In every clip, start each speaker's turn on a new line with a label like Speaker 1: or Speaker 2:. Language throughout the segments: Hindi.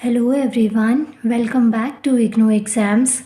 Speaker 1: Hello everyone, welcome back to IGNOU exams.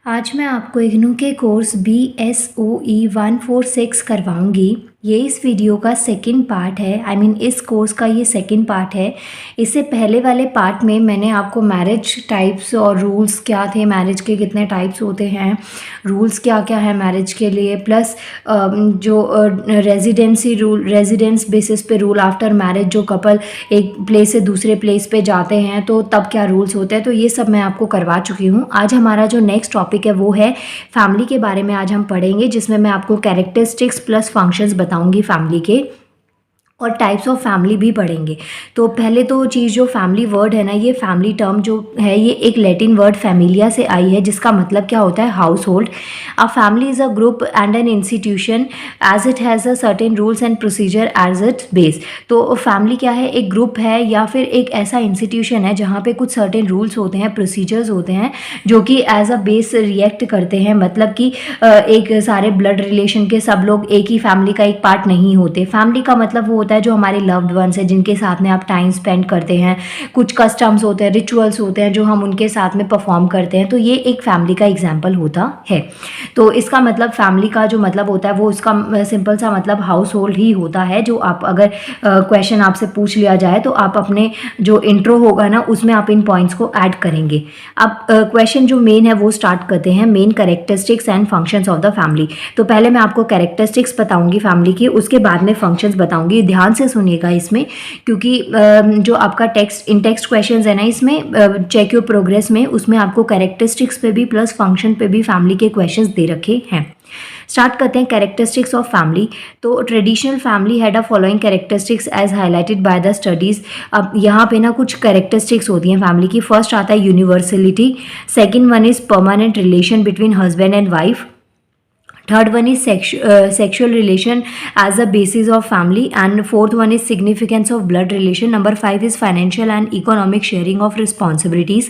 Speaker 1: आज मैं आपको इग्नू के कोर्स BSOE 146 करवाऊंगी। ये इस वीडियो का सेकंड पार्ट है। इस कोर्स का ये सेकंड पार्ट है। इससे पहले वाले पार्ट में मैंने आपको मैरिज टाइप्स और रूल्स क्या थे, मैरिज के कितने टाइप्स होते हैं, रूल्स क्या क्या है मैरिज के लिए, प्लस जो रेजिडेंस बेसिस पे रूल आफ्टर मैरिज, जो कपल एक प्लेस से दूसरे प्लेस पे जाते हैं तो तब क्या रूल्स होते हैं, तो ये सब मैं आपको करवा चुकी हूँ। आज हमारा जो नेक्स्ट टॉपिक है वो है फैमिली के बारे में। आज हम पढ़ेंगे जिसमें मैं आपको कैरेक्टरिस्टिक्स प्लस फंक्शंस बताऊंगी फैमिली के, और टाइप्स ऑफ फैमिली भी पढ़ेंगे। तो पहले तो चीज़, जो फैमिली वर्ड है ना, ये फैमिली टर्म जो है ये एक लैटिन वर्ड फैमिलिया से आई है, जिसका मतलब क्या होता है, household. A family is a group and an institution as it has a certain rules and procedure as its base. तो फैमिली क्या है, एक ग्रुप है या फिर एक ऐसा इंस्टीट्यूशन है जहाँ पे कुछ सर्टेन रूल्स होते हैं, प्रोसीजर्स होते हैं, जो कि एज अ बेस रिएक्ट करते हैं। मतलब कि एक सारे ब्लड रिलेशन के सब लोग एक ही फैमिली का एक पार्ट नहीं होते। फैमिली का मतलब वो होता है जो हमारे लव्ड वंस है, जिनके साथ में आप टाइम स्पेंड करते हैं, कुछ कस्टम्स होते हैं, रिचुअल्स होते हैं जो हम उनके साथ में परफॉर्म करते हैं, तो ये एक फैमिली का एग्जाम्पल होता है। तो इसका मतलब फैमिली का जो मतलब होता है वो उसका सिंपल सा मतलब हाउस होल्ड ही होता है। जो आप अगर क्वेश्चन आपसे पूछ लिया जाए तो आप अपने जो इंट्रो होगा ना उसमें आप इन पॉइंट्स को ऐड करेंगे। अब क्वेश्चन जो मेन है वो स्टार्ट करते हैं, main characteristics and functions of the family. तो पहले मैं आपको कैरेक्टरिस्टिक्स बताऊंगी फैमिली की, उसके बाद में फंक्शंस बताऊंगी। ध्यान से सुनिएगा इसमें, क्योंकि जो आपका इन टेक्स्ट क्वेश्चंस है ना, इसमें चेक योर प्रोग्रेस में, उसमें आपको कैरेक्टरिस्टिक्स पे भी प्लस फंक्शन पे भी फैमिली के क्वेश्चंस दे रखे हैं। स्टार्ट करते हैं कैरेक्टरिस्टिक्स ऑफ फैमिली। तो traditional family had a following characteristics as highlighted by the studies. अब यहाँ पे ना कुछ कैरेक्टरिस्टिक्स होती हैं फैमिली की। फर्स्ट आता है universality, second one is permanent relation between husband and wife, third one is sexual relation as a basis of family, and fourth one is significance of blood relation. Number 5 is financial and economic sharing of responsibilities,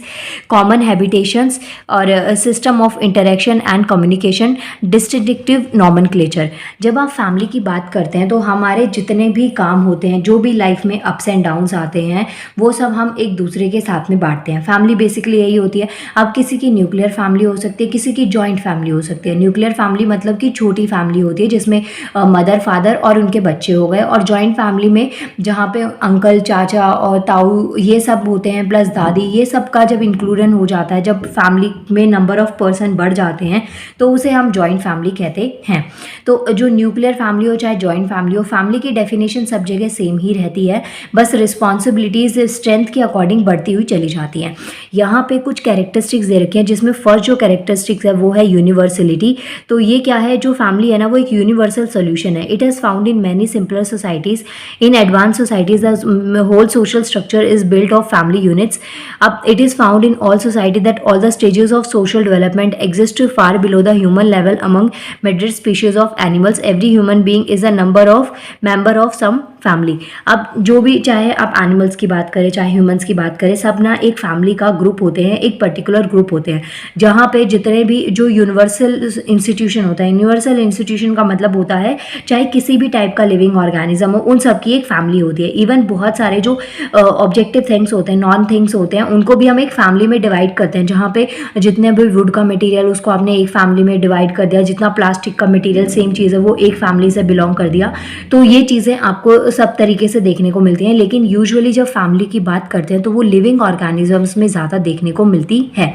Speaker 1: common habitations और system of interaction and communication, distinctive nomenclature। जब आप फैमिली की बात करते हैं तो हमारे जितने भी काम होते हैं, जो भी लाइफ में अप्स एंड डाउन्स आते हैं, वो सब हम एक दूसरे के साथ में बांटते हैं। फैमिली बेसिकली यही होती है। अब किसी की न्यूक्लियर फैमिली हो सकती है, किसी की जॉइंट फैमिली हो सकती है। न्यूक्लियर फैमिली मतलब कि छोटी फैमिली होती है जिसमें मदर फादर और उनके बच्चे हो गए, और जॉइंट फैमिली में जहाँ पे अंकल चाचा और ताऊ ये सब होते हैं, प्लस दादी, ये सब का जब इंक्लूजन हो जाता है, जब फैमिली में नंबर ऑफ पर्सन बढ़ जाते हैं तो उसे हम जॉइंट फैमिली कहते हैं। तो जो न्यूक्लियर फैमिली हो चाहे जॉइंट फैमिली हो, फैमिली की डेफिनेशन सब जगह सेम ही रहती है, बस रिस्पॉन्सिबिलिटीज स्ट्रेंथ के अकॉर्डिंग बढ़ती हुई चली जाती हैं। यहाँ पे कुछ कैरेक्टरिस्टिक्स दे रखे हैं, जिसमें फर्स्ट जो कैरेक्टरिस्टिक्स है वो है यूनिवर्सलिटी। तो ये क्या है, जो फैमिली है ना वो एक यूनिवर्सल सोल्यूशन है। It has found in many simpler societies. In advance societies the whole social structure is built of family units. अब it is found in all society that all the stages of social development exist far below the human level among मेड्रेड species of animals. Every human being is a member of some family. अब जो भी, चाहे आप एनिमल्स की बात करें चाहे ह्यूमंस की बात करें, सब ना एक फैमिली का ग्रुप होते हैं, एक पर्टिकुलर ग्रुप होते हैं, जहाँ पे जितने भी जो यूनिवर्सल इंस्टीट्यूशन होता है, यूनिवर्सल इंस्टीट्यूशन का मतलब होता है चाहे किसी भी टाइप का लिविंग ऑर्गेनिज्म हो, उन सब की एक फैमिली होती है। इवन बहुत सारे जो ऑब्जेक्टिव थिंग्स होते हैं, नॉन थिंग्स होते हैं, उनको भी हम एक फैमिली में डिवाइड करते हैं। जहाँ पे जितने भी वुड का मटेरियल उसको आपने एक फैमिली में डिवाइड कर दिया, जितना प्लास्टिक का मटेरियल सेम चीज़ है वो एक फैमिली से बिलोंग कर दिया। तो ये चीज़ें आपको सब तरीके से देखने को मिलती हैं, लेकिन यूजुअली जब फैमिली की बात करते हैं तो वो लिविंग ऑर्गेनिजम्स में ज़्यादा देखने को मिलती है।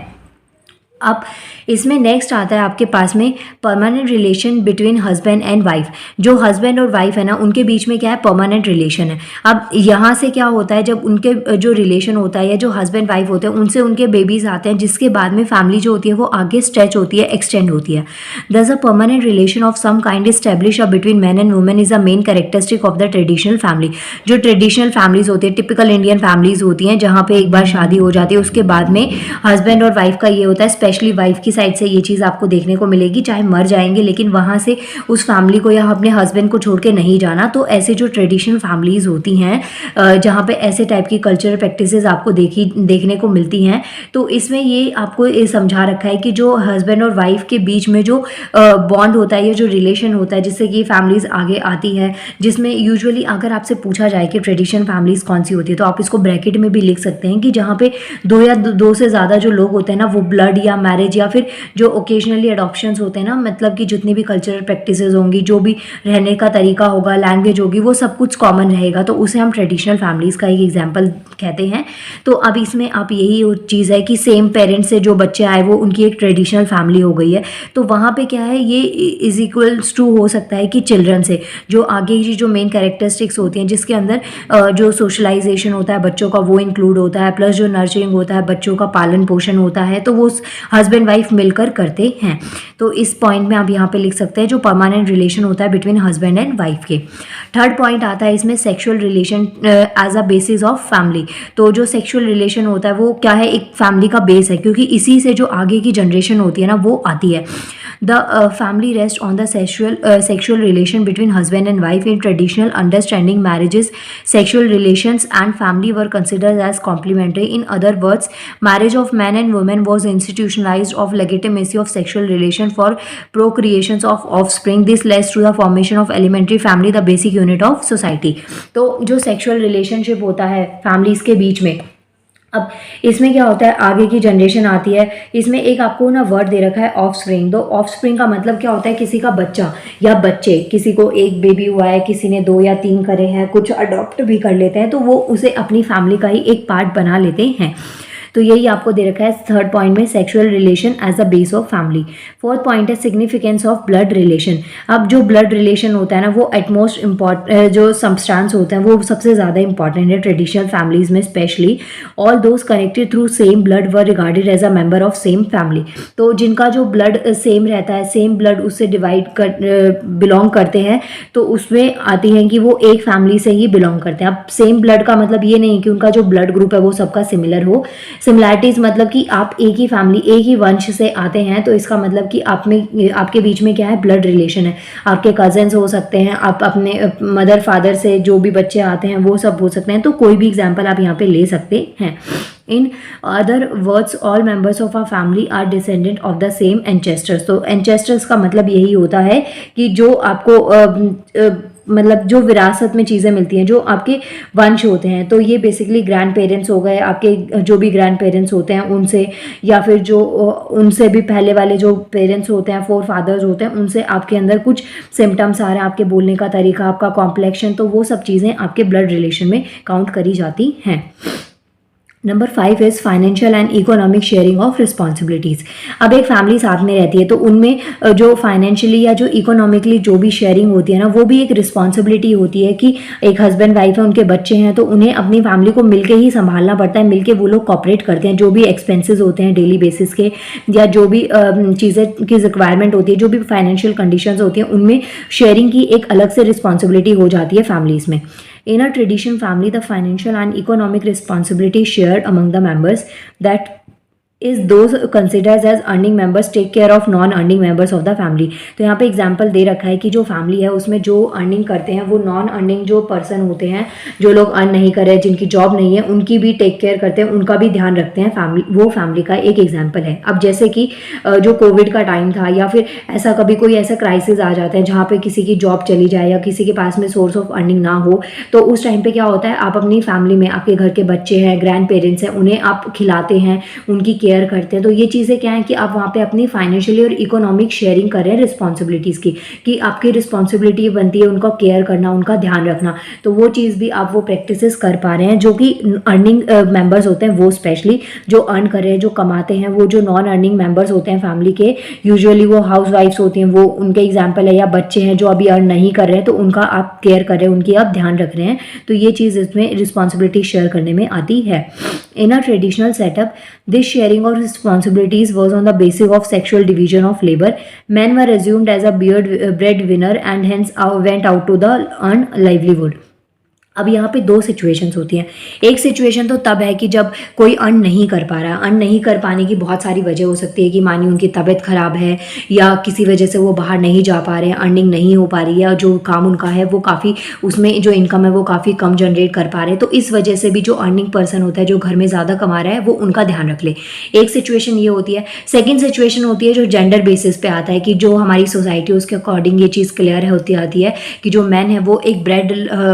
Speaker 1: अब इसमें नेक्स्ट आता है आपके पास में permanent relation between husband and wife. जो हस्बैंड और वाइफ है ना, उनके बीच में क्या है, परमानेंट रिलेशन है। अब यहाँ से क्या होता है, जब उनके जो रिलेशन होता है या जो हस्बैंड वाइफ होते हैं उनसे उनके बेबीज आते हैं, जिसके बाद में फैमिली जो होती है वो आगे स्ट्रेच होती है, एक्सटेंड होती है। Thus a permanent relation of some kind establish between man and women is a main characteristic of the traditional family. जो ट्रेडिशनल फैमिलीज होती है, टिपिकल इंडियन फैमिलीज होती हैं, जहाँ पे एक बार शादी हो जाती है उसके बाद में हस्बैंड और वाइफ का ये होता है स्पेशली वाइफ की साइड से ये चीज़ आपको देखने को मिलेगी, चाहे मर जाएंगे लेकिन वहाँ से उस फैमिली को या अपने हस्बैंड को छोड़ के नहीं जाना। तो ऐसे जो ट्रेडिशनल फैमिलीज़ होती हैं जहाँ पे ऐसे टाइप की कल्चरल प्रैक्टिसेस आपको देखने को मिलती हैं, तो इसमें ये आपको ये समझा रखा है कि जो हस्बैंड और वाइफ के बीच में जो बॉन्ड होता है या जो रिलेशन होता है जिससे कि फैमिलीज़ आगे आती है, जिसमें यूजुअली अगर आपसे पूछा जाए कि ट्रेडिशनल फैमिलीज़ कौन सी होती है तो आप इसको ब्रैकेट में भी लिख सकते हैं कि जहाँ पे दो या दो से ज़्यादा जो लोग होते हैं ना, वो ब्लड या मैरिज या फिर जो ओकेजनली अडॉप्शंस होते हैं ना, मतलब कि जितनी भी कल्चरल प्रैक्टिसेस होंगी, जो भी रहने का तरीका होगा, लैंग्वेज होगी, वो सब कुछ कॉमन रहेगा, तो उसे हम ट्रेडिशनल फैमिलीज़ का एक एग्जाम्पल कहते हैं। तो अब इसमें आप यही चीज़ है कि सेम पेरेंट्स से जो बच्चे आए वो उनकी एक ट्रेडिशनल फैमिली हो गई है, तो वहाँ पे क्या है, ये इज इक्वल्स टू हो सकता है कि चिल्ड्रन से जो आगे की जो मेन कैरेक्टरिस्टिक्स होती हैं जिसके अंदर जो सोशलाइजेशन होता है बच्चों का वो इंक्लूड होता है, प्लस जो नर्चरिंग होता है, बच्चों का पालन पोषण होता है, तो वो हस्बैंड वाइफ मिलकर करते हैं। तो इस पॉइंट में आप यहाँ पे लिख सकते हैं जो परमानेंट रिलेशन होता है बिटवीन हस्बैंड एंड वाइफ के। थर्ड पॉइंट आता है इसमें sexual relation as a basis of family. तो जो सेक्सुअल रिलेशन होता है वो क्या है, एक फैमिली का बेस है, क्योंकि इसी से जो आगे की जनरेशन होती है ना वो आती है। The family rests on the sexual relation between husband and wife. In traditional understanding, marriages, sexual relations and family were considered as complementary. In other words, marriage of man and woman was institutionalized of legitimacy of sexual relation for procreations of offspring. This led to the formation of elementary family, the basic unit of society. तो जो sexual relationship होता है families के बीच में, अब इसमें क्या होता है, आगे की जनरेशन आती है, इसमें एक आपको ना वर्ड दे रखा है ऑफस्प्रिंग। तो ऑफस्प्रिंग का मतलब क्या होता है, किसी का बच्चा या बच्चे, किसी को एक बेबी हुआ है, किसी ने 2 या 3 करे हैं, कुछ अडॉप्ट भी कर लेते हैं, तो वो उसे अपनी फैमिली का ही एक पार्ट बना लेते हैं। तो यही आपको दे रखा है थर्ड पॉइंट में, sexual relation as a base of family. Fourth point है सिग्निफिकेंस ऑफ ब्लड रिलेशन। अब जो ब्लड रिलेशन होता है ना वो एटमोस्ट इम्पॉर्टेंट जो सब्सटेंस होते हैं वो सबसे ज़्यादा इंपॉर्टेंट है ट्रेडिशनल फैमिलीज में specially. All those connected through same blood were regarded as a member of same family. तो जिनका जो ब्लड सेम रहता है, सेम ब्लड उससे डिवाइड कर बिलोंग करते हैं, तो उसमें आती हैं कि वो एक फैमिली से ही बिलोंग करते हैं। अब सेम ब्लड का मतलब ये नहीं कि उनका जो ब्लड ग्रुप है वो सबका सिमिलर हो। सिमिलैरिटीज मतलब कि आप एक ही फैमिली, एक ही वंश से आते हैं, तो इसका मतलब कि आप में, आपके बीच में क्या है, ब्लड रिलेशन है। आपके कजन्स हो सकते हैं, आप अपने मदर फादर से जो भी बच्चे आते हैं वो सब हो सकते हैं, तो कोई भी एग्जाम्पल आप यहाँ पे ले सकते हैं। In other words all members of our family are descendant of the same ancestors. तो एंचेस्टर्स का मतलब यही होता है कि जो आपको मतलब जो विरासत में चीज़ें मिलती हैं, जो आपके वंश होते हैं, तो ये बेसिकली ग्रैंड पेरेंट्स हो गए, आपके जो भी ग्रैंड पेरेंट्स होते हैं उनसे, या फिर जो उनसे भी पहले वाले जो पेरेंट्स होते हैं, फोर फादर्स होते हैं, उनसे आपके अंदर कुछ सिम्टम्स आ रहे हैं, आपके बोलने का तरीका, आपका कॉम्प्लेक्शन, तो वो सब चीज़ें आपके ब्लड रिलेशन में काउंट करी जाती हैं। Number 5 is financial and economic sharing of responsibilities. अब एक फैमिली साथ में रहती है तो उनमें जो फाइनेंशियली या जो इकोनॉमिकली जो भी शेयरिंग होती है ना, वो भी एक रिस्पॉन्सिबिलिटी होती है कि एक हस्बैंड वाइफ है, उनके बच्चे हैं, तो उन्हें अपनी फैमिली को मिलके ही संभालना पड़ता है। मिलके वो लोग कॉपरेट करते हैं, जो भी एक्सपेंसेस होते हैं डेली बेसिस के, या जो भी चीज़ें की रिक्वायरमेंट होती है, जो भी फाइनेंशियल कंडीशंस होती हैं, उनमें शेयरिंग की एक अलग से रिस्पॉन्सिबिलिटी हो जाती है फैमिलीज़ में। In a traditional family, the financial and economic responsibility shared among the members, that is those considered as earning members take care of non-earning members of the family। तो यहाँ पे एग्जाम्पल दे रखा है कि जो फैमिली है उसमें जो अर्निंग करते हैं वो नॉन अर्निंग जो पर्सन होते हैं, जो लोग अर्न नहीं कर रहे हैं, जिनकी जॉब नहीं है, उनकी भी टेक केयर करते हैं, उनका भी ध्यान रखते हैं फैमिली, वो फैमिली का एक एग्जाम्पल है। अब जैसे कि जो कोविड का टाइम था, या फिर ऐसा कभी कोई ऐसा क्राइसिस आ जाता है जहाँ पे किसी की जॉब चली जाए या किसी के पास में सोर्स ऑफ अर्निंग ना हो, तो उस टाइम पे क्या होता है, आप अपनी फैमिली में, आपके घर के बच्चे हैं, ग्रैंड पेरेंट्स हैं, उन्हें आप खिलाते हैं, उनकी केयर करते हैं। तो ये चीज़ें क्या है कि आप वहाँ पे अपनी फाइनेंशियली और इकोनॉमिक शेयरिंग कर रहे हैं रिस्पॉन्सिबिलिटीज़ की, कि आपकी रिस्पॉन्सिबिलिटी बनती है उनका केयर करना, उनका ध्यान रखना। तो वो चीज़ भी आप वो प्रैक्टिसेस कर पा रहे हैं। जो कि अर्निंग मेंबर्स होते हैं वो स्पेशली जो अर्न कर रहे हैं, जो कमाते हैं, वो जो नॉन अर्निंग मेंबर्स होते हैं फैमिली के, यूजुअली वो हाउस वाइफ्स होती हैं, वो उनके एग्जाम्पल है, या बच्चे हैं जो अभी अर्न नहीं कर रहे हैं, तो उनका आप केयर कर रहे हैं, उनकी आप ध्यान रख रहे हैं। तो ये चीज़ इसमें रिस्पॉन्सिबिलिटी शेयर करने में आती है। In a traditional setup, this sharing of responsibilities was on the basis of sexual division of labor. Men were assumed as a breadwinner and hence went out to the earn livelihood. अब यहाँ पे दो सिचुएशंस होती हैं। एक सिचुएशन तो तब है कि जब कोई अर्न नहीं कर पा रहा है। अर्न नहीं कर पाने की बहुत सारी वजह हो सकती है कि मानी उनकी तबीयत ख़राब है या किसी वजह से वो बाहर नहीं जा पा रहे हैं, अर्निंग नहीं हो पा रही है, या जो काम उनका है वो काफ़ी, उसमें जो इनकम है वो काफ़ी कम जनरेट कर पा रहे हैं। तो इस वजह से भी जो अर्निंग पर्सन होता है, जो घर में ज़्यादा कमा रहा है, वो उनका ध्यान रख ले। एक सिचुएशन ये होती है। सेकेंड सिचुएशन होती है जो जेंडर बेसिस पे आता है कि जो हमारी सोसाइटी उसके अकॉर्डिंग ये चीज़ क्लियर होती आती है कि जो मैन है वो एक ब्रेड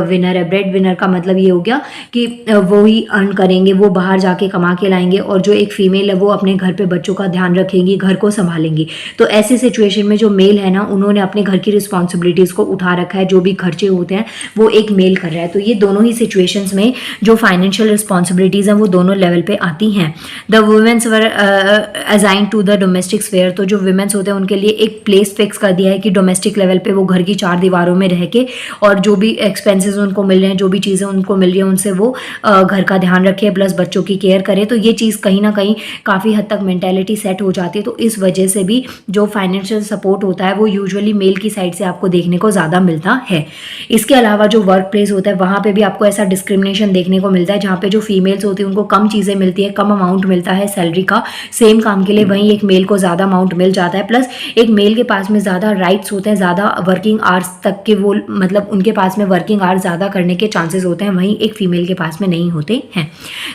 Speaker 1: विनर है। ब्रेड विनर का मतलब ये हो गया कि वो ही अर्न करेंगे, वो बाहर जाके कमा के लाएंगे, और जो एक फीमेल है वो अपने घर पे बच्चों का ध्यान रखेंगी, घर को संभालेंगी। तो ऐसी सिचुएशन में जो मेल है ना, उन्होंने अपने घर की रिस्पॉन्सिबिलिटीज़ को उठा रखा है, जो भी खर्चे होते हैं वो एक मेल कर रहा है। तो ये दोनों ही सिचुएशंस में जो फाइनेंशियल रिस्पॉन्सिबिलिटीज़ हैं वो दोनों लेवल पे आती हैं। The womens were assign to the domestic sphere, तो जो वुमेन्स होते हैं उनके लिए एक प्लेस फिक्स कर दिया है कि डोमेस्टिक लेवल पे वो घर की चार दीवारों में रह के, और जो भी एक्सपेंसेस उनको मिल रहे हैं, जो भी चीज़ें उनको मिल रही हैं, उनसे वो घर का ध्यान रखे प्लस बच्चों की केयर करे। तो ये चीज़ कहीं ना कहीं काफ़ी हद तक मेंटेलिटी सेट हो जाती है। तो इस वजह से भी जो फाइनेंशियल सपोर्ट होता है वो यूजुअली मेल की साइड से आपको देखने को ज़्यादा मिलता है। इसके अलावा जो वर्क प्लेस होता है वहाँ पे भी आपको ऐसा डिस्क्रिमिनेशन देखने को मिलता है, जहाँ पे जो फीमेल्स होती हैं उनको कम चीज़ें मिलती है, कम अमाउंट मिलता है सैलरी का सेम काम के लिए, वहीं एक मेल को ज़्यादा अमाउंट मिल जाता है। प्लस एक मेल के पास में ज़्यादा राइट्स होते हैं, ज़्यादा वर्किंग आवर्स तक के वो, मतलब उनके पास में वर्किंग आवर्स ज़्यादा करने के चांसेस होते हैं, वहीं एक फीमेल के पास में नहीं होते हैं।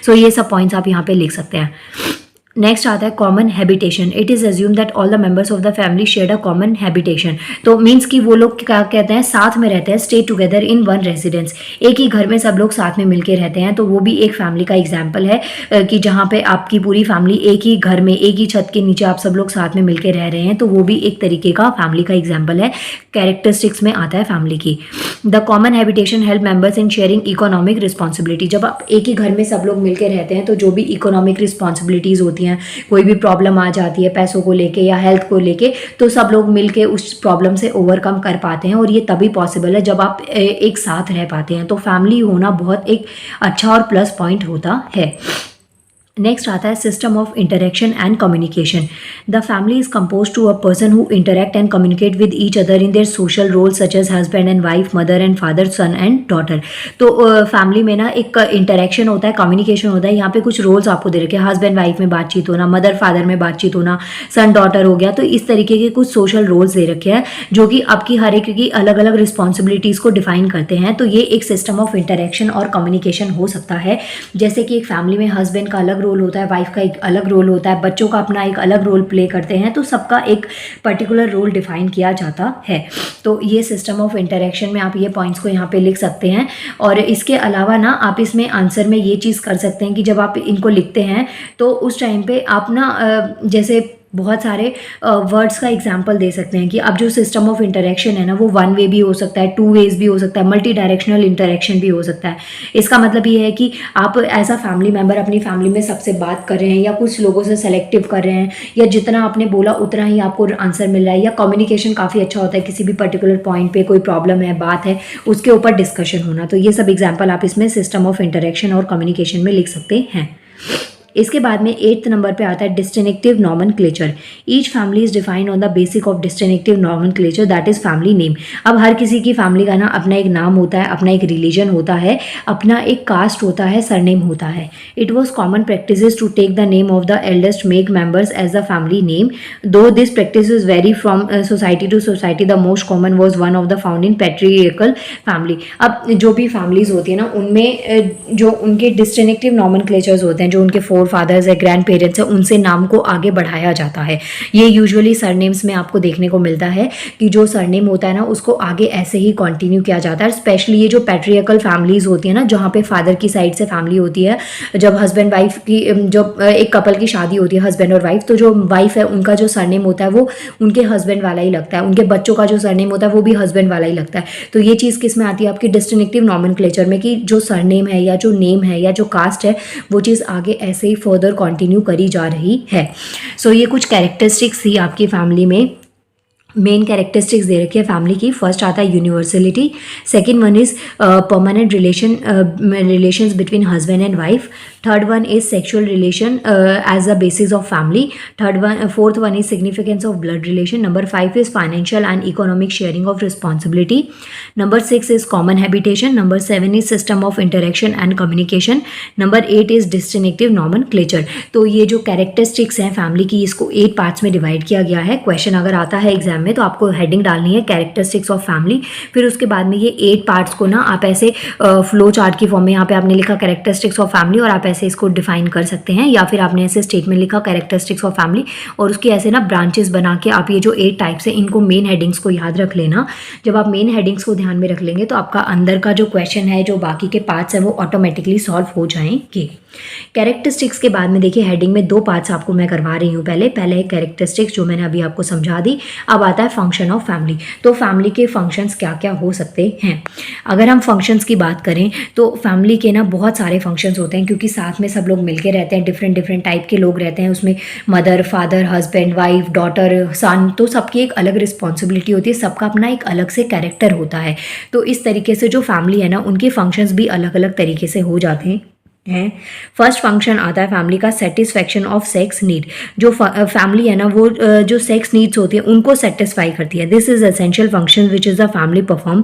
Speaker 1: सो ये सब पॉइंट्स आप यहाँ पे लिख सकते हैं। नेक्स्ट आता है common habitation. It is assume that all the members of the family share a common habitation. तो मीन्स कि वो लोग क्या कहते हैं, साथ में रहते हैं, stay together in one residence, एक ही घर में सब लोग साथ में मिलके रहते हैं। तो वो भी एक फैमिली का एग्जाम्पल है कि जहाँ पे आपकी पूरी फैमिली एक ही घर में, एक ही छत के नीचे आप सब लोग साथ में मिलके रह रहे हैं। तो वो भी एक तरीके का फैमिली का एग्जाम्पल है, कैरेक्टरिस्टिक्स में आता है फैमिली की। The common habitation help members in sharing economic responsibility. जब आप एक ही घर में सब लोग मिलके रहते हैं तो जो भी इकोनॉमिक रिस्पॉन्सिबिलिटीज़ होती हैं, कोई भी प्रॉब्लम आ जाती है पैसों को लेके या हेल्थ को लेके, तो सब लोग मिलके उस प्रॉब्लम से ओवरकम कर पाते हैं। और ये तभी पॉसिबल है जब आप एक साथ रह पाते हैं। तो फैमिली होना बहुत एक अच्छा और प्लस पॉइंट होता है। नेक्स्ट आता है system of interaction and communication. The family is compose to a person who interact and communicate with each other in their social role such as husband and wife, mother and father, son and daughter. तो फैमिली में ना एक इंटरेक्शन होता है, कम्युनिकेशन होता है। यहाँ पे कुछ रोल्स आपको दे रखे हैं, हस्बैंड वाइफ में बातचीत होना, मदर फादर में बातचीत होना, सन डॉटर हो गया। तो इस तरीके के कुछ सोशल रोल्स दे रखे हैं जो कि आपकी हर एक की अलग अलग रिस्पॉन्सिबिलिटीज़ को डिफाइन करते हैं। तो ये एक सिस्टम ऑफ इंटरेक्शन और कम्युनिकेशन हो सकता है। जैसे कि एक फैमिली में हस्बैंड का अलग रोल होता है, वाइफ का एक अलग रोल होता है, बच्चों का अपना एक अलग रोल प्ले करते हैं। तो सबका एक पर्टिकुलर रोल डिफाइन किया जाता है। तो ये सिस्टम ऑफ इंटरेक्शन में आप ये पॉइंट्स को यहाँ पे लिख सकते हैं। और इसके अलावा ना आप इसमें आंसर में ये चीज़ कर सकते हैं कि जब आप इनको लिखते हैं तो उस टाइम पे आप ना जैसे बहुत सारे वर्ड्स का एग्जाम्पल दे सकते हैं कि अब जो सिस्टम ऑफ इंटरेक्शन है ना वो वन वे भी हो सकता है, टू वेज भी हो सकता है, मल्टी डायरेक्शनल इंटरेक्शन भी हो सकता है। इसका मतलब ये है कि आप एज अ फैमिली मेम्बर अपनी फैमिली में सबसे बात कर रहे हैं या कुछ लोगों से सेलेक्टिव कर रहे हैं, या जितना आपने बोला उतना ही आपको आंसर मिल रहा है, या कम्युनिकेशन काफ़ी अच्छा होता है, किसी भी पर्टिकुलर पॉइंट पे कोई प्रॉब्लम है, बात है, उसके ऊपर डिस्कशन होना। तो ये सब एग्जाम्पल आप इसमें सिस्टम ऑफ इंटरेक्शन और कम्युनिकेशन में लिख सकते हैं। इसके बाद में 8th नंबर पे आता है distinctive nomenclature. Each family is defined on the basic of distinctive nomenclature that is family name. अब हर किसी की फैमिली का ना अपना एक नाम होता है, अपना एक रिलीजन होता है, अपना एक कास्ट होता है, सरनेम होता है। It was common practice to take the name of the eldest make members as the family name, though this practice is very from society to society. The most common was one of the found in patriarchal family. अब जो भी फैमिलीज होती है ना उनमें जो उनके डिस्टिंक्टिव नॉमेनक्लेचर्स होते हैं, जो उनके फादर्स है, ग्रैंड पेरेंट्स है, उनसे नाम को आगे बढ़ाया जाता है। ये यूजुअली सरनेम्स में आपको देखने को मिलता है कि जो सरनेम होता है ना उसको आगे ऐसे ही कंटिन्यू किया जाता है। स्पेशली ये जो पैट्रियर्कल फैमिलीज होती है ना, जहाँ पे फादर की साइड से फैमिली होती है, जब हस्बैंड वाइफ की, जब एक कपल की शादी होती है हस्बैंड और वाइफ, तो जो वाइफ है उनका जो सरनेम होता है वो उनके हस्बैंड वाला ही लगता है, उनके बच्चों का जो सरनेम होता है वो भी हस्बैंड वाला ही लगता है। तो ये चीज़ किस में आती है, आपकी डिस्टिंक्टिव नॉमेनक्लेचर में, कि जो सरनेम है या जो नेम है या जो कास्ट है वो चीज़ आगे ऐसे ही फर्दर कंटिन्यू करी जा रही है। सो ये कुछ कैरेक्टरिस्टिक्स थी आपकी फैमिली में। मेन कैरेक्टरिस्टिक्स दे रखी है फैमिली की। फर्स्ट आता है universality, second one is permanent relations between husband and wife, third one is sexual relation as a basis of family, fourth one is significance of blood relation, number 5 is financial and economic sharing of responsibility, number 6 is common habitation, number 7 is system of interaction and communication, number 8 is distinctive nomenclature. तो ये जो कैरेक्टरिस्टिक्स हैं फैमिली की, इसको 8 पार्ट्स में डिवाइड किया गया है। क्वेश्चन अगर आता है एग्जाम में तो आपको हेडिंग डालनी है कैरेक्टरिस्टिक्स ऑफ फैमिली, फिर उसके बाद में ये 8 पार्ट्स को ना आप ऐसे फ्लो चार्ट की फॉर्म में, यहाँ पे आपने लिखा कैरेक्टरिस्टिक्स ऑफ फैमिली और आप ऐसे इसको डिफाइन कर सकते हैं, या फिर आपने ऐसे स्टेटमेंट लिखा कैरेक्टरिस्टिक्स ऑफ फैमिली और उसकी ऐसे ना ब्रांचेस बना के आप ये जो 8 टाइप्स है इनको मेन हेडिंग्स को याद रख लेना। जब आप मेन हेडिंग्स को ध्यान में रख लेंगे तो आपका अंदर का जो क्वेश्चन है, जो बाकी के पार्ट्स हैं वो ऑटोमेटिकली सॉल्व हो जाएंगे। कैरेक्टरिस्टिक्स के बाद में देखिए हेडिंग में 2 पार्ट्स आपको मैं करवा रही हूँ। पहले है कैरेक्टरिस्टिक्स जो मैंने अभी आपको समझा दी। अब आता है फंक्शन ऑफ फैमिली। तो फैमिली के फंक्शंस क्या क्या हो सकते हैं। अगर हम फंक्शंस की बात करें तो फैमिली के ना बहुत सारे फंक्शंस होते हैं, क्योंकि साथ में सब लोग मिलके रहते हैं, डिफरेंट टाइप के लोग रहते हैं उसमें, mother, father, husband, wife, daughter, son, तो सबकी एक अलग रिस्पॉन्सिबिलिटी होती है, सबका अपना एक अलग से कैरेक्टर होता है। तो इस तरीके से जो फैमिली है ना उनके फंक्शंस भी अलग अलग तरीके से हो जाते हैं। फर्स्ट फंक्शन आता है फैमिली का सेटिस्फैक्शन ऑफ सेक्स नीड। जो फैमिली है ना वो जो सेक्स नीड्स होती है उनको सेटिस्फाई करती है। This is essential function which is the family perform.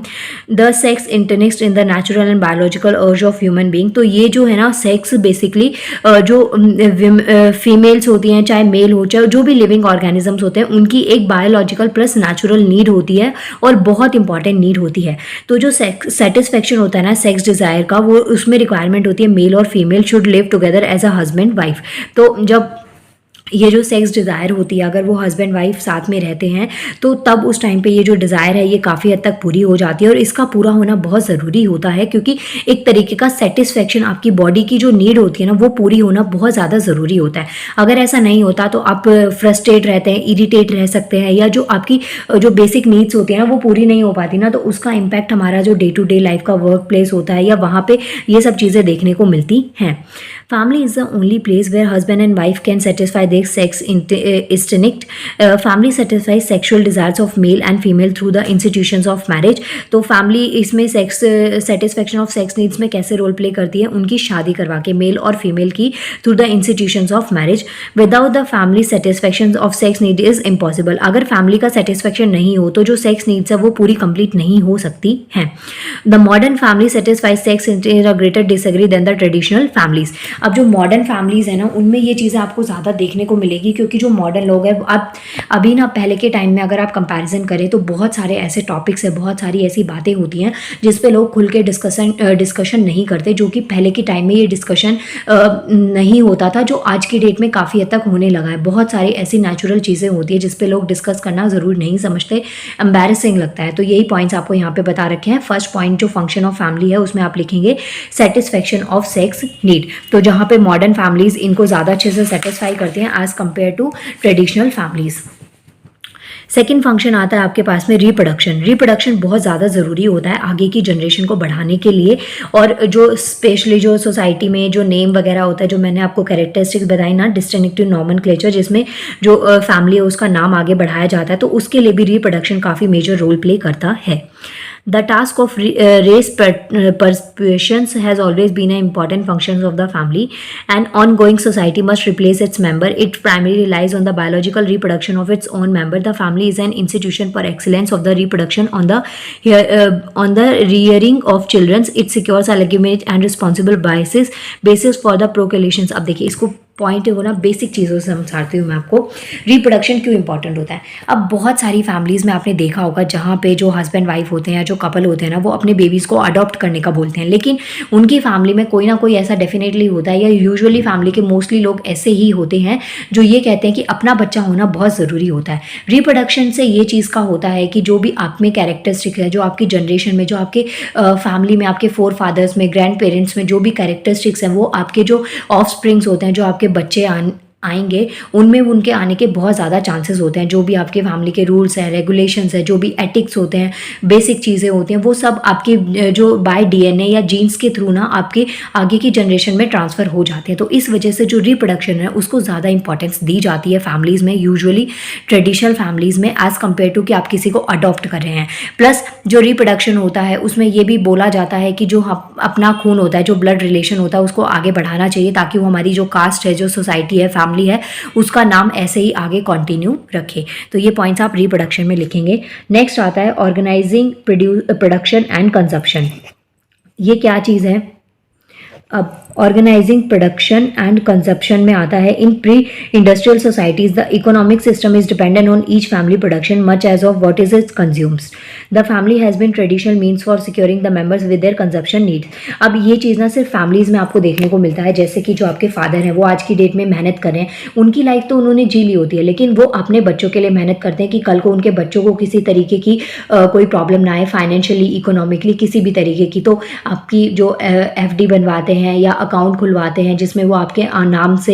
Speaker 1: The sex instinct in the natural and biological urge of human being. तो ये जो है ना सेक्स बेसिकली जो फीमेल्स होती हैं, चाहे मेल हो चाहे जो भी लिविंग ऑर्गेनिजम्स होते हैं, उनकी एक बायोलॉजिकल प्लस नेचुरल नीड होती है और बहुत इंपॉर्टेंट नीड होती है। तो जो सेटिस्फैक्शन होता है ना सेक्स डिजायर का, वो उसमें रिक्वायरमेंट होती है मेल और female should live together as a husband wife. तो जब ये जो सेक्स डिज़ायर होती है, अगर वो हस्बैंड वाइफ साथ में रहते हैं तो तब उस टाइम पे ये जो डिज़ायर है ये काफ़ी हद तक पूरी हो जाती है। और इसका पूरा होना बहुत ज़रूरी होता है, क्योंकि एक तरीके का सेटिस्फेक्शन, आपकी बॉडी की जो नीड होती है ना वो पूरी होना बहुत ज़्यादा ज़रूरी होता है। अगर ऐसा नहीं होता तो आप फ्रस्ट्रेट रहते हैं, इरिटेट रह सकते हैं, या जो आपकी जो बेसिक नीड्स होती है ना वो पूरी नहीं हो पाती ना, तो उसका इम्पैक्ट हमारा जो डे टू डे लाइफ का वर्क प्लेस होता है या वहाँ पे ये सब चीज़ें देखने को मिलती हैं। Family is the only place where husband and wife can satisfy their sex instinct. Family satisfies sexual desires of male and female through the institutions of marriage. तो family इसमें sex satisfaction of sex needs में कैसे रोल प्ले करती है, उनकी शादी करवा के मेल और फीमेल की through the institutions of marriage. Without the family satisfaction of sex need is impossible. अगर फैमिली का सेटिस्फेक्शन नहीं हो तो जो सेक्स नीड्स है वो पूरी कंप्लीट नहीं हो सकती हैं। The modern family satisfies sex in a greater disagree than the traditional families. अब जो मॉडर्न फैमिलीज़ है ना उनमें ये चीज़ें आपको ज़्यादा देखने को मिलेगी, क्योंकि जो मॉडर्न लोग हैं अब अभी ना पहले के टाइम में अगर आप कंपैरिजन करें तो बहुत सारे ऐसे टॉपिक्स है, बहुत सारी ऐसी बातें होती हैं जिस पे लोग खुल के डिस्कशन नहीं करते, जो कि पहले के टाइम में ये डिस्कशन नहीं होता था, जो आज की डेट में काफ़ी हद तक होने लगा है। बहुत सारी ऐसी नेचुरल चीज़ें होती है जिस पे लोग डिस्कस करना ज़रूर नहीं समझते, एम्बैरेसिंग लगता है। तो यही पॉइंट्स आपको यहाँ पे बता रखे हैं। फर्स्ट पॉइंट जो फंक्शन ऑफ फैमिली है उसमें आप लिखेंगे सेटिस्फेक्शन ऑफ सेक्स नीड। तो जहाँ पे मॉडर्न फैमिलीज इनको ज़्यादा अच्छे से सेटिस्फाई करती हैं as compare to traditional families. Second function आता है आपके पास में रिप्रोडक्शन। रिप्रोडक्शन बहुत ज़्यादा ज़रूरी होता है आगे की जनरेशन को बढ़ाने के लिए, और जो स्पेशली जो सोसाइटी में जो नेम वगैरह होता है, जो मैंने आपको कैरेक्टरिस्टिक्स बताई ना, डिस्टिंक्टिव नॉमेनक्लेचर, जिसमें जो फैमिली है उसका नाम आगे बढ़ाया जाता है, तो उसके लिए भी रिप्रोडक्शन काफ़ी मेजर रोल प्ले करता है। The task of race perpetuation has always been an important function of the family. An ongoing society must replace its member. It primarily relies on the biological reproduction of its own member. The family is an institution for excellence of the reproduction on the rearing of children. It secures a legitimate and responsible basis for the procreation. अब देखिए इसको पॉइंट है वो ना बेसिक चीज़ों से समझाती हूँ मैं आपको। रिप्रोडक्शन क्यों इंपॉर्टेंट होता है। अब बहुत सारी फैमिलीज़ में आपने देखा होगा जहाँ पे जो हस्बैंड वाइफ होते हैं या जो कपल होते हैं ना वो अपने बेबीज़ को अडॉप्ट करने का बोलते हैं, लेकिन उनकी फैमिली में कोई ना कोई ऐसा डेफिनेटली होता है, या यूजुअली फैमिली के मोस्टली लोग ऐसे ही होते हैं जो ये कहते हैं कि अपना बच्चा होना बहुत ज़रूरी होता है। रिप्रोडक्शन से ये चीज़ का होता है कि जो भी आप में कैरेक्टरिस्टिक है, जो आपकी जनरेशन में, जो आपके फैमिली में, आपके फोर फादर्स में, ग्रैंड पेरेंट्स में जो भी कैरेक्टरिस्टिक्स हैं, वो आपके जो ऑफ स्प्रिंग्स होते हैं, जो आपके बच्चे आएंगे उनमें उनके आने के बहुत ज़्यादा चांसेस होते हैं। जो भी आपके फैमिली के रूल्स हैं, रेगुलेशंस हैं, जो भी एथिक्स होते हैं, बेसिक चीज़ें होती हैं, वो सब आपके जो बाय डीएनए या जीन्स के थ्रू ना आपके आगे की जनरेशन में ट्रांसफ़र हो जाते हैं। तो इस वजह से जो रिप्रोडक्शन है उसको ज़्यादा इंपॉर्टेंस दी जाती है फैमिलीज़ में, यूजुअली ट्रेडिशनल फैमिलीज़ में, एज़ कम्पेयर टू कि आप किसी को अडॉप्ट कर रहे हैं। प्लस जो रिप्रोडक्शन होता है उसमें ये भी बोला जाता है कि जो अपना खून होता है, जो ब्लड रिलेशन होता है, उसको आगे बढ़ाना चाहिए ताकि वो हमारी जो कास्ट है, जो सोसाइटी है, फैमिली है, उसका नाम ऐसे ही आगे कंटिन्यू रखे। तो ये पॉइंट्स आप रिप्रोडक्शन में लिखेंगे। नेक्स्ट आता है ऑर्गेनाइजिंग प्रोडक्शन एंड कंजप्शन। ये क्या चीज़ है? अब ऑर्गेनाइजिंग प्रोडक्शन एंड कंजप्शन में आता है in pre industrial societies the economic system is dependent on each family production much as of what is it consumes. The family has been traditional means for securing the members with their consumption needs. अब ये चीज़ ना सिर्फ फैमिलीज़ में आपको देखने को मिलता है, जैसे कि जो आपके फादर हैं वो आज की डेट में मेहनत कर रहे हैं, उनकी लाइफ तो उन्होंने जी ली होती है, लेकिन वो अपने बच्चों के लिए मेहनत करते हैं कि कल को उनके बच्चों को किसी तरीके की कोई प्रॉब्लम ना आए, फाइनेंशियली, इकोनॉमिकली, किसी भी तरीके की। तो आपकी जो FD बनवाते हैं या अकाउंट खुलवाते हैं जिसमें वो आपके नाम से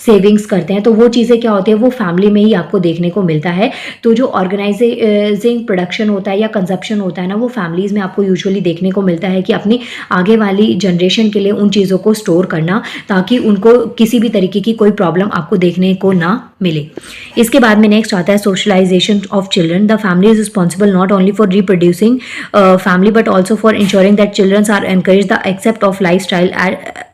Speaker 1: सेविंग्स करते हैं, तो वो चीज़ें क्या होती है, वो फैमिली में ही आपको देखने को मिलता है। तो जो ऑर्गेनाइजिंग प्रोडक्शन होता है या कंजप्शन होता है ना, वो फैमिलीज़ में आपको यूजुअली देखने को मिलता है कि अपनी आगे वाली जनरेशन के लिए उन चीज़ों को स्टोर करना ताकि उनको किसी भी तरीके की कोई प्रॉब्लम आपको देखने को ना मिले। इसके बाद में नेक्स्ट आता है socialization of children. The family is responsible not only for reproducing family but also for insuring that children are encourage the accept of life style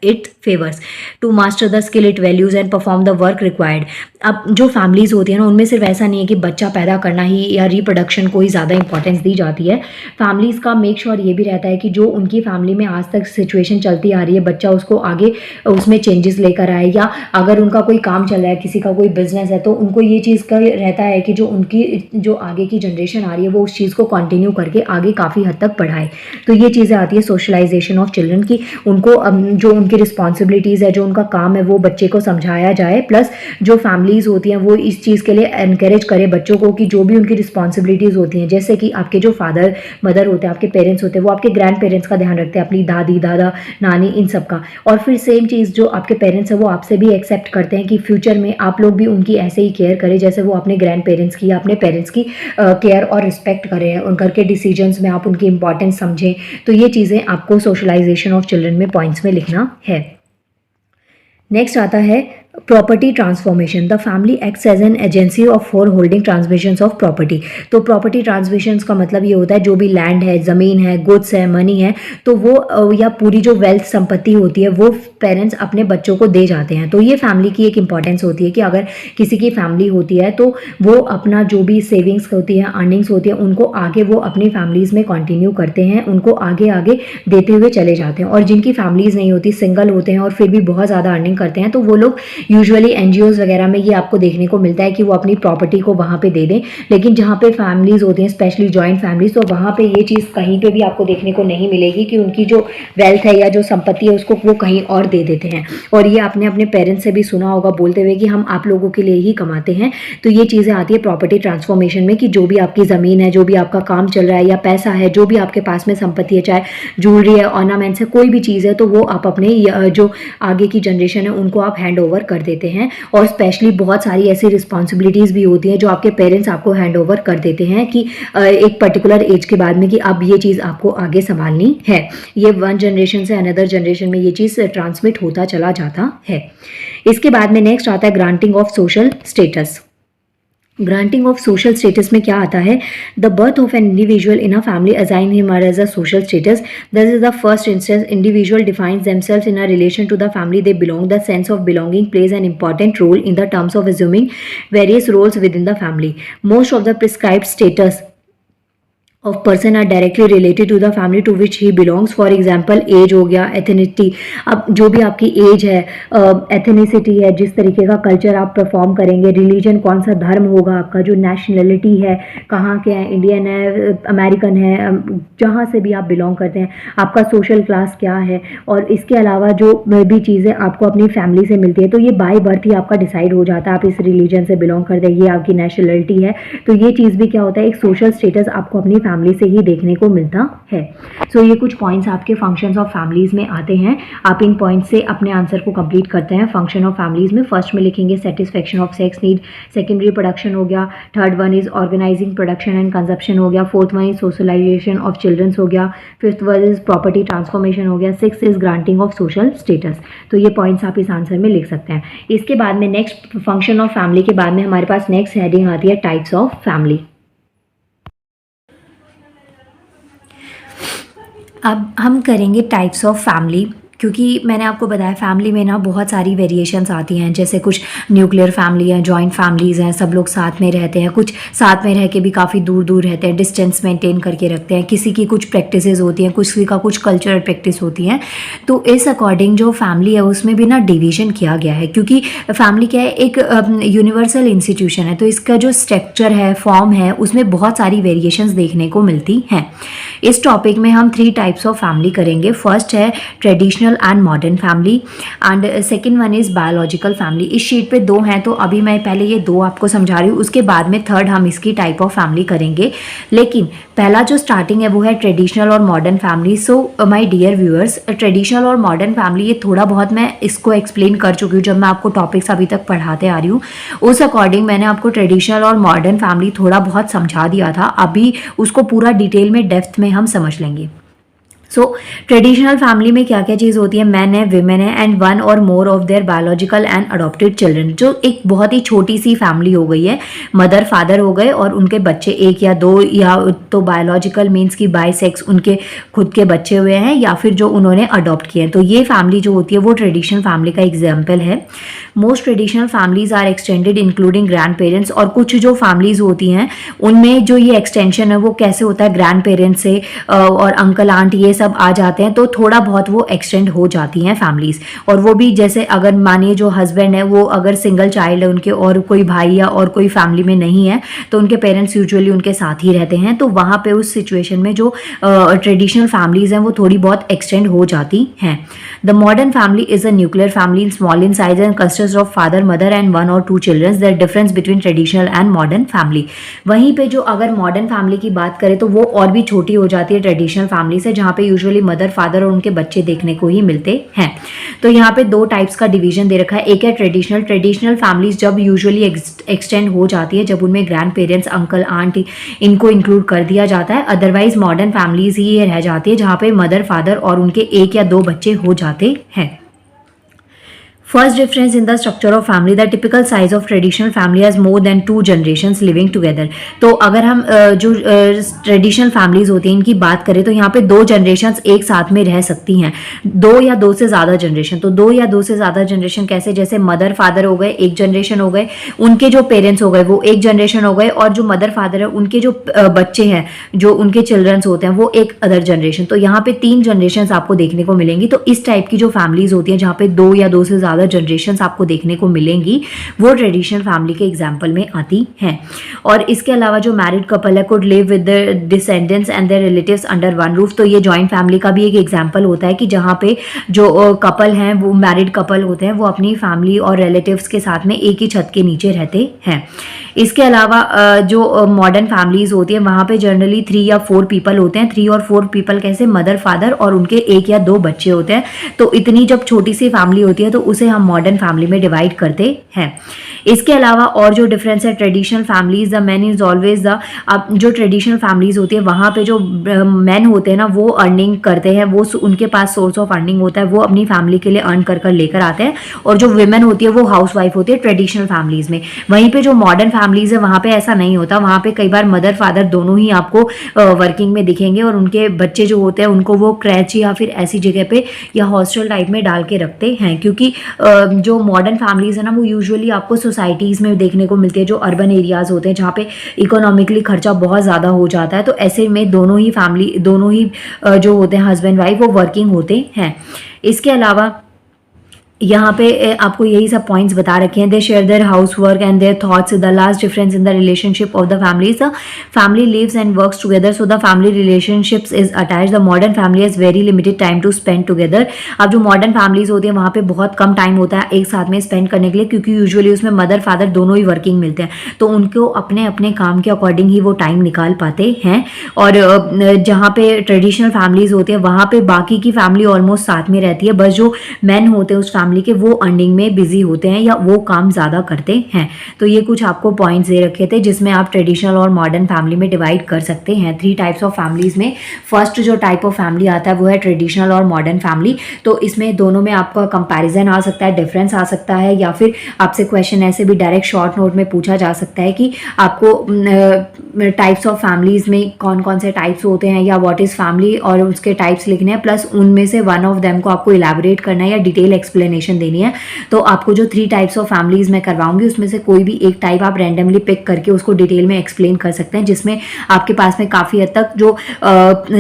Speaker 1: it favors to master the skill it values and perform the work required। अब जो फैमिलीज़ होती है ना, उनमें सिर्फ ऐसा नहीं है कि बच्चा पैदा करना ही या रिप्रोडक्शन को ही ज़्यादा इंपॉर्टेंस दी जाती है। फैमिलीज़ का मेक श्योर ये भी रहता है कि जो उनकी फैमिली में आज तक सिचुएशन चलती आ रही है, बच्चा उसको आगे उसमें चेंजेस लेकर आए, या अगर उनका कोई काम चल रहा है, किसी का कोई बिजनेस है, तो उनको ये चीज़ का रहता है कि जो उनकी जो आगे की जनरेशन आ रही है वो उस चीज़ को कंटिन्यू करके आगे काफ़ी हद तक बढ़ाए। तो ये चीज़ें आती है सोशलाइजेशन ऑफ चिल्ड्रन की, उनको जो उनकी रिस्पॉन्सिबिलिटीज़ है, जो उनका काम है, वो बच्चे को समझाया जाए। प्लस जो फैमिलीज़ होती हैं वो इस चीज़ के लिए एनकरेज करे बच्चों को कि जो भी उनकी रिस्पॉन्सिबिलिटीज़ होती हैं, जैसे कि आपके जो फादर मदर होते हैं, आपके पेरेंट्स होते हैं, वो आपके ग्रैंड पेरेंट्स का ध्यान रखते हैं, अपनी दादी दादा नानी इन सब का। और फिर सेम चीज़ जो आपके पेरेंट्स हैं वो आपसे भी एक्सेप्ट करते हैं कि फ्यूचर में आप लोग भी उनकी ऐसे ही केयर करें जैसे वो अपने ग्रैंड पेरेंट्स की या अपने पेरेंट्स की केयर और रिस्पेक्ट करें, उनकर के डिसीजंस में आप उनकी इंपॉर्टेंस समझें। तो ये चीज़ें आपको सोशलाइजेशन ऑफ चिल्ड्रन में पॉइंट्स में लिखना है। नेक्स्ट आता है property transformation. The family acts as an agency of for holding transmissions of property. तो प्रॉपर्टी ट्रांसमिशंस का मतलब ये होता है जो भी लैंड है, ज़मीन है, गुड्स है, मनी है, तो वो या पूरी जो वेल्थ संपत्ति होती है वो पेरेंट्स अपने बच्चों को दे जाते हैं। तो ये फैमिली की एक इंपॉर्टेंस होती है कि अगर किसी की फैमिली होती है तो वो अपना जो भी सेविंग्स होती है, अर्निंग्स होती है, उनको आगे वो अपनी फैमिलीज़ में कंटिन्यू करते हैं, उनको आगे आगे देते हुए चले जाते हैं। और जिनकी फैमिलीज़ नहीं होती, सिंगल होते हैं और फिर भी बहुत ज़्यादा अर्निंग करते हैं, तो वो लोग यूजुअली एनजीओज वगैरह में ये आपको देखने को मिलता है कि वो अपनी प्रॉपर्टी को वहाँ पे दे दें। लेकिन जहाँ पे फैमिलीज होती हैं, स्पेशली जॉइंट फैमिलीज, तो वहाँ पे ये चीज़ कहीं पे भी आपको देखने को नहीं मिलेगी कि उनकी जो वेल्थ है या जो संपत्ति है उसको वो कहीं और दे देते हैं। और ये आपने अपने पेरेंट्स से भी सुना होगा बोलते हुए कि हम आप लोगों के लिए ही कमाते हैं। तो ये चीज़ें आती है प्रॉपर्टी ट्रांसफॉर्मेशन में कि जो भी आपकी ज़मीन है, जो भी आपका काम चल रहा है या पैसा है, जो भी आपके पास में संपत्ति है, चाहे ज्वेलरी है, ऑर्नामेंट्स है, कोई भी चीज़ है, तो वो आप अपने जो आगे की जनरेशन है उनको आप हैंड ओवर कर देते हैं। और स्पेशली बहुत सारी ऐसी रिस्पॉन्सिबिलिटीज़ भी होती हैं जो आपके पेरेंट्स आपको हैंड ओवर कर देते हैं कि एक पर्टिकुलर एज के बाद में कि अब ये चीज़ आपको आगे संभालनी है। ये वन जनरेशन से अनदर जनरेशन में ये चीज़ ट्रांसमिट होता चला जाता है। इसके बाद में नेक्स्ट आता है granting of social status. Granting of social status में क्या आता है? The birth of an individual in a family assign him और as a social status. This is the first instance individual defines themselves in a relation to the family they belong. The sense of belonging plays an important role in the terms of assuming various roles within the family. Most of the prescribed status of person are directly related to the family to which he belongs। For example as हो गया, एथनिसिटी, अब जो भी आपकी एज है, एथनिसिटी है, जिस तरीके का कल्चर आप परफॉर्म करेंगे, रिलीजन कौन सा धर्म होगा आपका, जो नेशनलिटी है, कहाँ के हैं, इंडियन है, अमेरिकन है, जहाँ से भी आप बिलोंग करते हैं, आपका सोशल क्लास क्या है, और इसके अलावा जो भी चीज़ें आपको अपनी फैमिली से मिलती है, तो ये बाय बर्थ ही आपका डिसाइड हो जाता है आप इस रिलीजन से बिलोंग करते हैं, ये आपकी नेशनलिटी है। तो ये चीज़ भी क्या होता है, एक सोशल स्टेटस आपको अपनी फैमिली से ही देखने को मिलता है। सो ये कुछ पॉइंट्स आपके फंक्शंस ऑफ फैमिलीज़ में आते हैं। आप इन पॉइंट्स से अपने आंसर को कंप्लीट करते हैं। फंक्शन ऑफ फैमिलीज़ में फर्स्ट में लिखेंगे satisfaction of sex need, second reproduction हो गया, third one is organizing production and consumption हो गया, fourth one is socialization of childrens हो गया, fifth one is property transformation हो गया, six is granting of social status. तो ये पॉइंट्स आप इस आंसर में लिख सकते हैं। इसके बाद में नेक्स्ट फंक्शन ऑफ फैमिली के बाद में हमारे पास नेक्स्ट हेडिंग आती है टाइप्स ऑफ फैमिली। अब हम करेंगे टाइप्स ऑफ फैमिली, क्योंकि मैंने आपको बताया फैमिली में ना बहुत सारी वेरिएशंस आती हैं। जैसे कुछ न्यूक्लियर फैमिली हैं, जॉइंट फैमिलीज़ हैं, सब लोग साथ में रहते हैं, कुछ साथ में रह के भी काफ़ी दूर दूर रहते हैं, डिस्टेंस मेंटेन करके रखते हैं, किसी की कुछ प्रैक्टिसेस होती हैं, किसी का कुछ कल्चरल प्रैक्टिस होती हैं। तो इस अकॉर्डिंग जो फैमिली है उसमें भी ना डिवीज़न किया गया है, क्योंकि फैमिली क्या है, एक यूनिवर्सल इंस्टीट्यूशन है, तो इसका जो स्ट्रक्चर है, फॉर्म है, उसमें बहुत सारी वेरिएशंस देखने को मिलती हैं। इस टॉपिक में हम 3 टाइप्स ऑफ फैमिली करेंगे। फर्स्ट है traditional and modern family and second one is biological family. इस शीट पे 2 हैं, तो अभी मैं पहले ये 2 आपको समझा रही हूँ, उसके बाद में थर्ड हम इसकी टाइप ऑफ फैमिली करेंगे। लेकिन पहला जो स्टार्टिंग है वो है ट्रेडिशनल और modern family. So my dear viewers, traditional और मॉडर्न फैमिली ये थोड़ा बहुत मैं इसको एक्सप्लेन कर चुकी हूँ जब मैं आपको टॉपिक्स अभी तक पढ़ाते आ रही हूँ। उस अकॉर्डिंग मैंने आपको ट्रेडिशनल और मॉडर्न फैमिली थोड़ा बहुत समझा दिया था, अभी उसको पूरा डिटेल में डेप्थ में हम समझ लेंगे। सो ट्रेडिशनल फैमिली में क्या क्या चीज़ होती है, मैन है, विमेन है एंड वन और more of their biological and adopted children. जो एक बहुत ही छोटी सी फैमिली हो गई है, मदर फादर हो गए और उनके बच्चे 1 या 2, या तो बायोलॉजिकल मीन्स की बाय सेक्स उनके खुद के बच्चे हुए हैं, या फिर जो उन्होंने अडॉप्ट किए हैं। तो ये फैमिली जो होती है वो ट्रेडिशनल फैमिली का एग्जाम्पल है। Most traditional families are extended including grandparents. और कुछ जो फैमिलीज होती हैं उनमें जो ये एक्सटेंशन है वो कैसे होता है, ग्रैंड पेरेंट्स से और अंकल आंट ये सब आ जाते हैं, तो थोड़ा बहुत वो एक्सटेंड हो जाती हैं फैमिलीज। और वो भी जैसे अगर मानिए जो हस्बैंड है वो अगर सिंगल चाइल्ड है उनके, और कोई भाई या और कोई फैमिली में नहीं है, तो उनके पेरेंट्स यूजुअली उनके साथ ही रहते हैं, तो वहाँ पे उस सिचुएशन में जो ट्रेडिशनल फैमिलीज हैं वो थोड़ी बहुत एक्सटेंड हो जाती हैं। The modern family is a nuclear family, small in size and consist of father mother and 1 और 2 childrens. The difference between traditional and modern family. वहीं पे जो अगर मॉडर्न फैमिली की बात करें तो वो और भी छोटी हो जाती है ट्रेडिशनल फैमिली से, जहाँ पे यूजुअली मदर फादर और उनके बच्चे देखने को ही मिलते हैं। तो यहाँ पे 2 टाइप्स का डिवीजन दे रखा है। एक है ट्रेडिशनल फैमिलीज जब यूजुअली एक्सटेंड हो जाती है, जब उनमें ग्रैंड पेरेंट्स अंकल आंटी इनको इंक्लूड कर दिया जाता है। अदरवाइज मॉडर्न फैमिलीज ही ये रह जाती है जहाँ पे मदर फादर और उनके 1 या 2 बच्चे हो जाते हैं। First difference in the structure of family, the typical size of traditional family has more than 2 generations living together। तो अगर हम जो ट्रेडिशनल फैमिलीज होती हैं इनकी बात करें तो यहाँ पे 2 जनरेशन्स एक साथ में रह सकती हैं, 2 या 2 से ज़्यादा जनरेशन। तो 2 या 2 से ज़्यादा जनरेशन कैसे, जैसे मदर फादर हो गए 1 जनरेशन हो गए, उनके जो पेरेंट्स हो गए वो 1 जनरेशन हो गए, और जो मदर फादर है उनके जो बच्चे हैं, जो उनके चिल्ड्रंस होते हैं वो एक अदर जनरेशन। तो यहाँ पे 3 जनरेशन आपको देखने को मिलेंगी। तो इस टाइप की जो फैमिलीज होती हैं जहाँ पे 2 या 2 से ज़्यादा जनरेशंस आपको देखने को मिलेंगी, वो ट्रेडिशनल फैमिली के एग्जांपल में आती हैं। और इसके अलावा जो मैरिड कपल है could live with their descendants and their relatives under one roof. तो ये जॉइंट फैमिली का भी एक एग्जांपल होता है कि जहाँ पे जो कपल हैं, वो मैरिड कपल होते हैं, वो अपनी फैमिली और रिलेटिव्स के साथ में एक ही छत के नीचे रहते हैं। इसके अलावा जो मॉडर्न फैमिलीज होती है वहाँ पे जनरली 3 या 4 पीपल होते हैं। 3 और 4 पीपल कैसे, मदर फादर और उनके 1 या 2 बच्चे होते हैं। तो इतनी जब छोटी सी फैमिली होती है तो उसे हम मॉडर्न फैमिली में डिवाइड करते हैं। इसके अलावा और जो डिफरेंस है, traditional families the man is always the, अब जो ट्रेडिशनल फैमिलीज होती है वहाँ पे जो मैन होते हैं ना वो अर्निंग करते हैं, वो उनके पास सोर्स ऑफ अर्निंग होता है, वो अपनी फैमिली के लिए अर्न कर कर लेकर आते हैं। और जो विमेन होती है वो हाउस वाइफ होती है ट्रेडिशनल फैमिलीज में। वहीं पे जो मॉडर्न फैमिलीज है वहाँ पे ऐसा नहीं होता, वहाँ पे कई बार मदर फादर दोनों ही आपको वर्किंग में दिखेंगे, और उनके बच्चे जो होते हैं उनको वो क्रैच या फिर ऐसी जगह पे या हॉस्टल टाइप में डाल के रखते हैं। क्योंकि जो मॉडर्न फैमिलीज है ना वो यूजुअली आपको सोसाइटीज़ में देखने को मिलती है, जो अर्बन एरियाज होते हैं जहाँ पे इकोनॉमिकली खर्चा बहुत ज़्यादा हो जाता है। तो ऐसे में दोनों ही जो होते हैं हस्बैंड वाइफ वो वर्किंग होते हैं। इसके अलावा यहाँ पे आपको यही सब पॉइंट्स बता रखे हैं। They share their house work and their thoughts. The last difference in the relationship of the family, the family lives and works together, so the family relationships is attach. The modern family has very limited time to spend together. अब जो मॉडर्न फैमिलीज होती है वहाँ पे बहुत कम टाइम होता है एक साथ में स्पेंड करने के लिए, क्योंकि यूजुअली उसमें मदर फादर दोनों ही वर्किंग मिलते हैं, तो उनको अपने अपने काम के अकॉर्डिंग ही वो टाइम निकाल पाते हैं। और जहाँ पे ट्रेडिशनल फैमिलीज होती है वहाँ पे बाकी की फैमिली ऑलमोस्ट साथ में रहती है, बस जो मैन होते हैं उस फैमिली के वो अर्निंग में बिजी होते हैं या वो काम ज़्यादा करते हैं। तो ये कुछ आपको पॉइंट्स दे रखे थे जिसमें आप ट्रेडिशनल और मॉडर्न फैमिली में डिवाइड कर सकते हैं। 3 टाइप्स ऑफ फैमिलीज में फर्स्ट जो टाइप ऑफ फैमिली आता है वो है ट्रेडिशनल और मॉडर्न फैमिली। तो इसमें दोनों में आपका कंपैरिजन आ सकता है, डिफरेंस आ सकता है, या फिर आपसे क्वेश्चन ऐसे भी डायरेक्ट शॉर्ट नोट में पूछा जा सकता है कि आपको टाइप्स ऑफ फैमिलीज में कौन कौन से टाइप्स होते हैं या व्हाट इज़ फैमिली, और उसके टाइप्स लिखने हैं, प्लस उनमें से वन ऑफ देम को आपको इलैबोरेट करना है या डिटेल एक्सप्लेनेशन देनी है। तो आपको जो 3 टाइप्स ऑफ फैमिलीज मैं करवाऊंगी उसमें से कोई भी एक टाइप आप रैंडमली पिक करके उसको डिटेल में एक्सप्लेन कर सकते हैं, जिसमें आपके पास में काफ़ी हद तक जो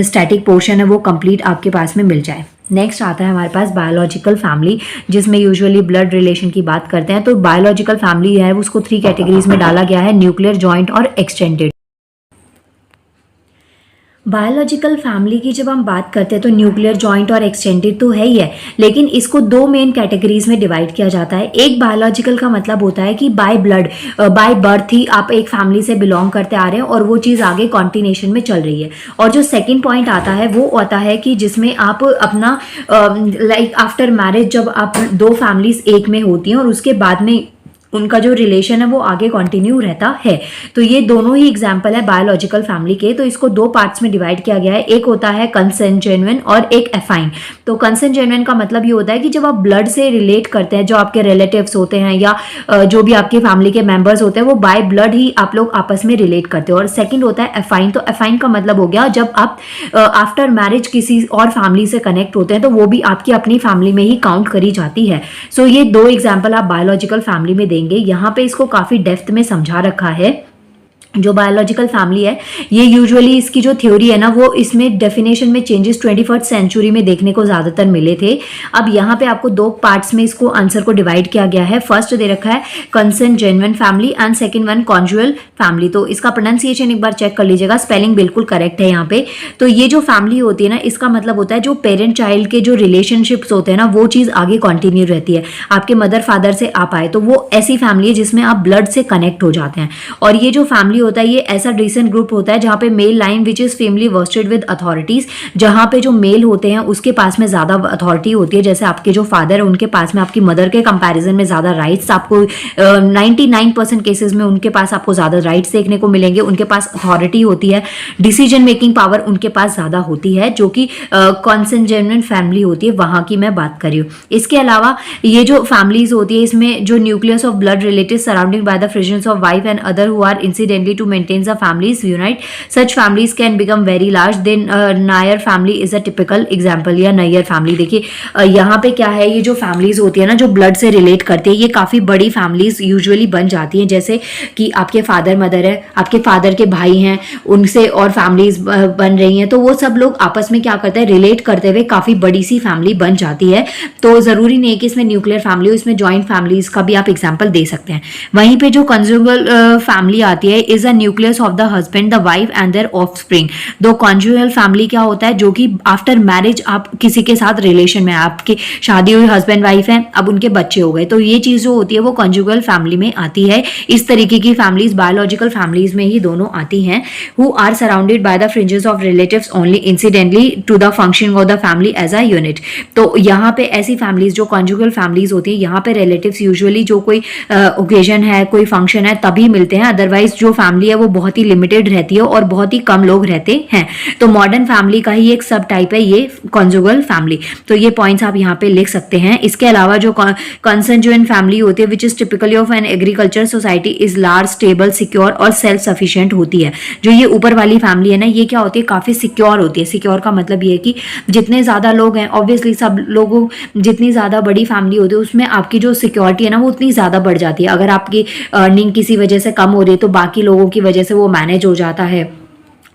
Speaker 1: स्टैटिक पोर्शन है वो कंप्लीट आपके पास में मिल जाए। नेक्स्ट आता है हमारे पास बायोलॉजिकल फैमिली, जिसमें यूजुअली ब्लड रिलेशन की बात करते हैं। तो बायोलॉजिकल फैमिली है उसको 3 कैटेगरीज में डाला गया है, न्यूक्लियर, जॉइंट और एक्सटेंडेड। बायोलॉजिकल फैमिली की जब हम बात करते हैं तो न्यूक्लियर, जॉइंट और एक्सटेंडेड तो है ही है, लेकिन इसको 2 मेन कैटेगरीज में डिवाइड किया जाता है। एक बायोलॉजिकल का मतलब होता है कि बाय ब्लड, बाय बर्थ ही आप एक फैमिली से बिलोंग करते आ रहे हैं और वो चीज़ आगे कॉन्टिन्यूशन में चल रही है। और जो सेकेंड पॉइंट आता है वो आता है कि जिसमें आप अपना लाइक आफ्टर मैरिज जब आप 2 फैमिलीज एक में होती हैं और उसके बाद में उनका जो रिलेशन है वो आगे कंटिन्यू रहता है। तो ये दोनों ही एग्जाम्पल है बायोलॉजिकल फैमिली के। तो इसको 2 पार्ट्स में डिवाइड किया गया है, एक होता है कंसेंजेन्युइन और एक एफाइन। तो कंसेंजेन्युइन का मतलब ये होता है कि जब आप ब्लड से रिलेट करते हैं, जो आपके रिलेटिव्स होते हैं या जो भी आपकी फैमिली के मेंबर्स होते हैं वो बाय ब्लड ही आप लोग आपस में रिलेट करते हो। और सेकेंड होता है एफाइन। तो एफाइन का मतलब हो गया जब आप आफ्टर मैरिज किसी और फैमिली से कनेक्ट होते हैं तो वो भी आपकी अपनी फैमिली में ही काउंट करी जाती है। सो ये 2 एग्जाम्पल आप बायोलॉजिकल फैमिली में देंगे। यहाँ पे इसको काफी डेप्थ में समझा रखा है। जो बायोलॉजिकल फैमिली है ये यूजुअली इसकी जो थ्योरी है ना वो इसमें डेफिनेशन में चेंजेस 21st सेंचुरी में देखने को ज़्यादातर मिले थे। अब यहाँ पे आपको 2 पार्ट्स में इसको आंसर को डिवाइड किया गया है। फर्स्ट दे रखा है consanguine family and second one conjugal family. तो इसका प्रोनाउंसिएशन एक बार चेक कर लीजिएगा, स्पेलिंग बिल्कुल करेक्ट है यहाँ पे। तो ये जो फैमिली होती है ना इसका मतलब होता है जो पेरेंट चाइल्ड के जो रिलेशनशिप्स होते हैं ना वो चीज़ आगे कंटिन्यू रहती है। आपके मदर फादर से आप आए तो वो ऐसी फैमिली है जिसमें आप ब्लड से कनेक्ट हो जाते हैं। और ये जो फैमिली होता है ये ऐसा डिसेंट ग्रुप होता है जहाँ पे male line which is firmly vested with authorities, जहाँ पे जो मेल होते हैं उसके पास में ज्यादा अथॉरिटी होती है। जैसे आपके जो फादर है उनके पास में आपकी मदर के कंपैरिजन में ज्यादा राइट्स, आपको 99% केसेस में उनके पास आपको ज्यादा राइट्स देखने को मिलेंगे। उनके पास अथॉरिटी होती है, डिसीजन मेकिंग पावर उनके पास ज्यादा होती है, जो कि कंसेंजेन्युइन फैमिली होती है वहां की मैं बात कर रही हूँ। इसके अलावा ये जो फैमिलीज होती है इसमें जो nucleus of blood relative surrounding by the fringes of wife and other who are incidentally to maintain the families unite, such families can become very large. Then Nair family is a typical example या नैयर फैमिली। देखिए यहाँ पे क्या है, ये जो फैमिलीज होती है ना जो ब्लड से रिलेट करती है ये काफ़ी बड़ी फैमिलीज यूजुअली बन जाती हैं। जैसे कि आपके फादर मदर है, आपके फादर के भाई हैं, उनसे और फैमिलीज बन रही हैं, तो वो सब लोग आपस में क्या करते हैं, रिलेट करते हुए काफ़ी बड़ी सी फैमिली बन जाती है। तो ज़रूरी नहीं है कि इसमें न्यूक्लियर फैमिली हो, इसमें जॉइंट फैमिलीज का भी आप एग्जाम्पल दे सकते हैं। वहीं पे जो कंजुगल फैमिली आती है is a nucleus of the husband, the wife and there offspring. दो कॉन्जुगल फैमिली क्या होता है, जो कि आफ्टर मैरिज आप किसी के साथ रिलेशन में, आपकी शादी हुई, हस्बैंड वाइफ है, अब उनके बच्चे हो गए, तो ये चीज जो होती है वो कॉन्जुगल फैमिली में आती है। इस तरीके की फैमिलीज बायोलॉजिकल फैमिलीज में ही दोनों आती हैं, who are surrounded by the fringes of relatives only incidentally to the functioning of the family as a unit. तो यहाँ पे ऐसी फैमिलीज जो कॉन्जुगल फैमिलीज होती है, यहाँ पे रिलेटिव्स यूजुअली जो कोई ओकेजन है, कोई फंक्शन है तभी मिलते हैं, अदरवाइज जो फैमिली है वो बहुत ही लिमिटेड रहती है और बहुत ही कम लोग रहते हैं। तो मॉडर्न फैमिली का ही एक सब टाइप है ये कॉन्जुगल फैमिली। तो ये पॉइंट्स आप यहाँ पे लिख सकते हैं। इसके अलावा जो कंसेंजुएंट फैमिली होती है which is typically of an agriculture society is large, stable, secure और सेल्फ सफिशिएंट होती है। जो ये ऊपर वाली फैमिली है ना, ये क्या होती है, काफी सिक्योर होती है। सिक्योर का मतलब ये है कि जितने ज्यादा लोग हैं, ऑब्वियसली सब लोगों, जितनी ज्यादा बड़ी फैमिली होती है उसमें आपकी जो सिक्योरिटी है ना वो उतनी ज्यादा बढ़ जाती है। अगर आपकी अर्निंग किसी वजह से कम हो रही है तो बाकी लोगों की वजह से वो मैनेज हो जाता है।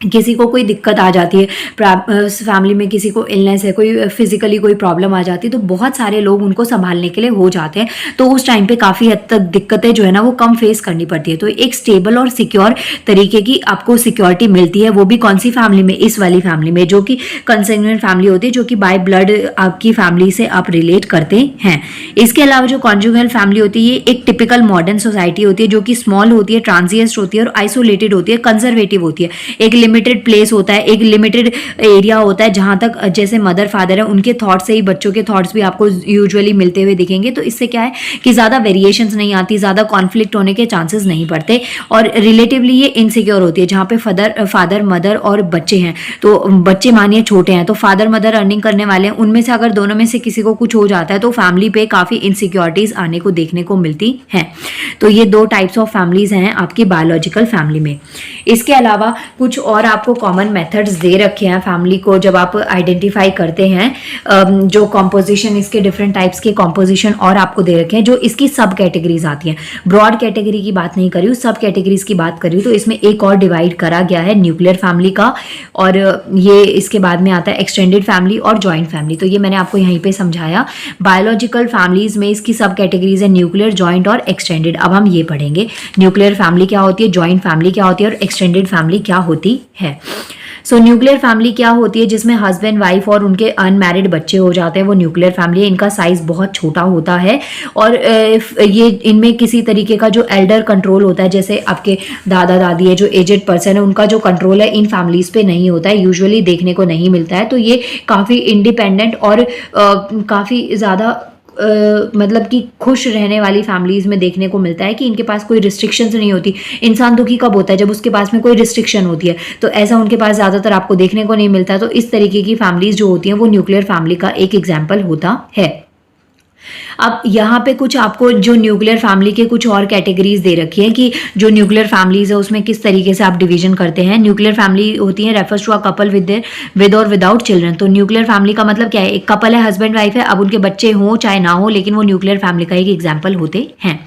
Speaker 1: किसी को कोई दिक्कत आ जाती है, फैमिली में किसी को इलनेस है, कोई फिजिकली कोई प्रॉब्लम आ जाती है, तो बहुत सारे लोग उनको संभालने के लिए हो जाते हैं। तो उस टाइम पे काफ़ी हद तक दिक्कतें जो है ना वो कम फेस करनी पड़ती है। तो एक स्टेबल और सिक्योर तरीके की आपको सिक्योरिटी मिलती है, वो भी कौन सी फैमिली में, इस वाली फैमिली में, जो कि कंसेंगुइनिट फैमिली होती है, जो कि बाय ब्लड आपकी फैमिली से आप रिलेट करते हैं। इसके अलावा जो कॉन्जुगल फैमिली होती है, ये एक टिपिकल मॉडर्न सोसाइटी होती है, जो कि स्मॉल होती है, ट्रांजिएंट होती है और आइसोलेटेड होती है, कंजर्वेटिव होती है। एक लिमिटेड प्लेस होता है, एक लिमिटेड एरिया होता है, जहां तक जैसे मदर फादर है उनके थॉट्स से ही बच्चों के थॉट्स भी आपको यूजुअली मिलते हुए दिखेंगे। तो इससे क्या है कि ज़्यादा वेरिएशंस नहीं आती, ज़्यादा कॉन्फ्लिक्ट होने के चांसेस नहीं पड़ते और रिलेटिवली ये इनसिक्योर होती है। जहाँ पे फादर मदर और बच्चे हैं, तो बच्चे मानिए छोटे हैं, तो फादर मदर अर्निंग करने वाले हैं, उनमें से अगर दोनों में से किसी को कुछ हो जाता है तो फैमिली पे काफ़ी इनसिक्योरिटीज आने को देखने को मिलती हैं। तो ये दो टाइप्स ऑफ फैमिलीज हैं आपकी बायोलॉजिकल फैमिली में। इसके अलावा कुछ और आपको कॉमन मेथड्स दे रखे हैं फैमिली को जब आप आइडेंटिफाई करते हैं, जो कॉम्पोजिशन, इसके डिफरेंट टाइप्स के कॉम्पोजिशन और आपको दे रखे हैं, जो इसकी सब कैटेगरीज आती हैं। ब्रॉड कैटेगरी की बात नहीं करी हूँ, सब कैटेगरीज की बात करी हूँ। तो इसमें एक और डिवाइड करा गया है न्यूक्लियर फैमिली का, और ये इसके बाद में आता है एक्सटेंडेड फैमिली और जॉइंट फैमिली। तो ये मैंने आपको यहीं पे समझाया। बायोलॉजिकल फैमिलीज में इसकी सब कैटेगरीज है न्यूक्लियर, जॉइंट और एक्सटेंडेड। अब हम ये पढ़ेंगे न्यूक्लियर फैमिली क्या होती है, जॉइंट फैमिली क्या होती है और एक्सटेंडेड फैमिली क्या होती है। सो न्यूक्लियर फैमिली क्या होती है, जिसमें हस्बैंड वाइफ और उनके अनमैरिड बच्चे हो जाते हैं, वो न्यूक्लियर फैमिली है। इनका साइज बहुत छोटा होता है और ये इनमें किसी तरीके का जो एल्डर कंट्रोल होता है, जैसे आपके दादा दादी है, जो एजेड पर्सन है, उनका जो कंट्रोल है इन फैमिलीज पे नहीं होता है, यूजुअली देखने को नहीं मिलता है। तो ये काफ़ी इंडिपेंडेंट और काफ़ी ज़्यादा मतलब कि खुश रहने वाली फैमिलीज में देखने को मिलता है कि इनके पास कोई रिस्ट्रिक्शंस नहीं होती। इंसान दुखी कब होता है, जब उसके पास में कोई रिस्ट्रिक्शन होती है, तो ऐसा उनके पास ज़्यादातर आपको देखने को नहीं मिलता। तो इस तरीके की फैमिलीज जो होती हैं वो न्यूक्लियर फैमिली का एक एग्जाम्पल होता है। अब यहाँ पे कुछ आपको जो न्यूक्लियर फैमिली के कुछ और कैटेगरीज दे रखी है कि जो न्यूक्लियर फैमिलीज है उसमें किस तरीके से आप डिवीजन करते हैं। न्यूक्लियर फैमिली होती है refers to a couple with और विदाउट चिल्ड्रन। तो न्यूक्लियर फैमिली का मतलब क्या है, एक कपल है, हस्बैंड वाइफ है, अब उनके बच्चे हों चाहे ना हो, लेकिन वो न्यूक्लियर फैमिली का एक एग्जाम्पल होते हैं।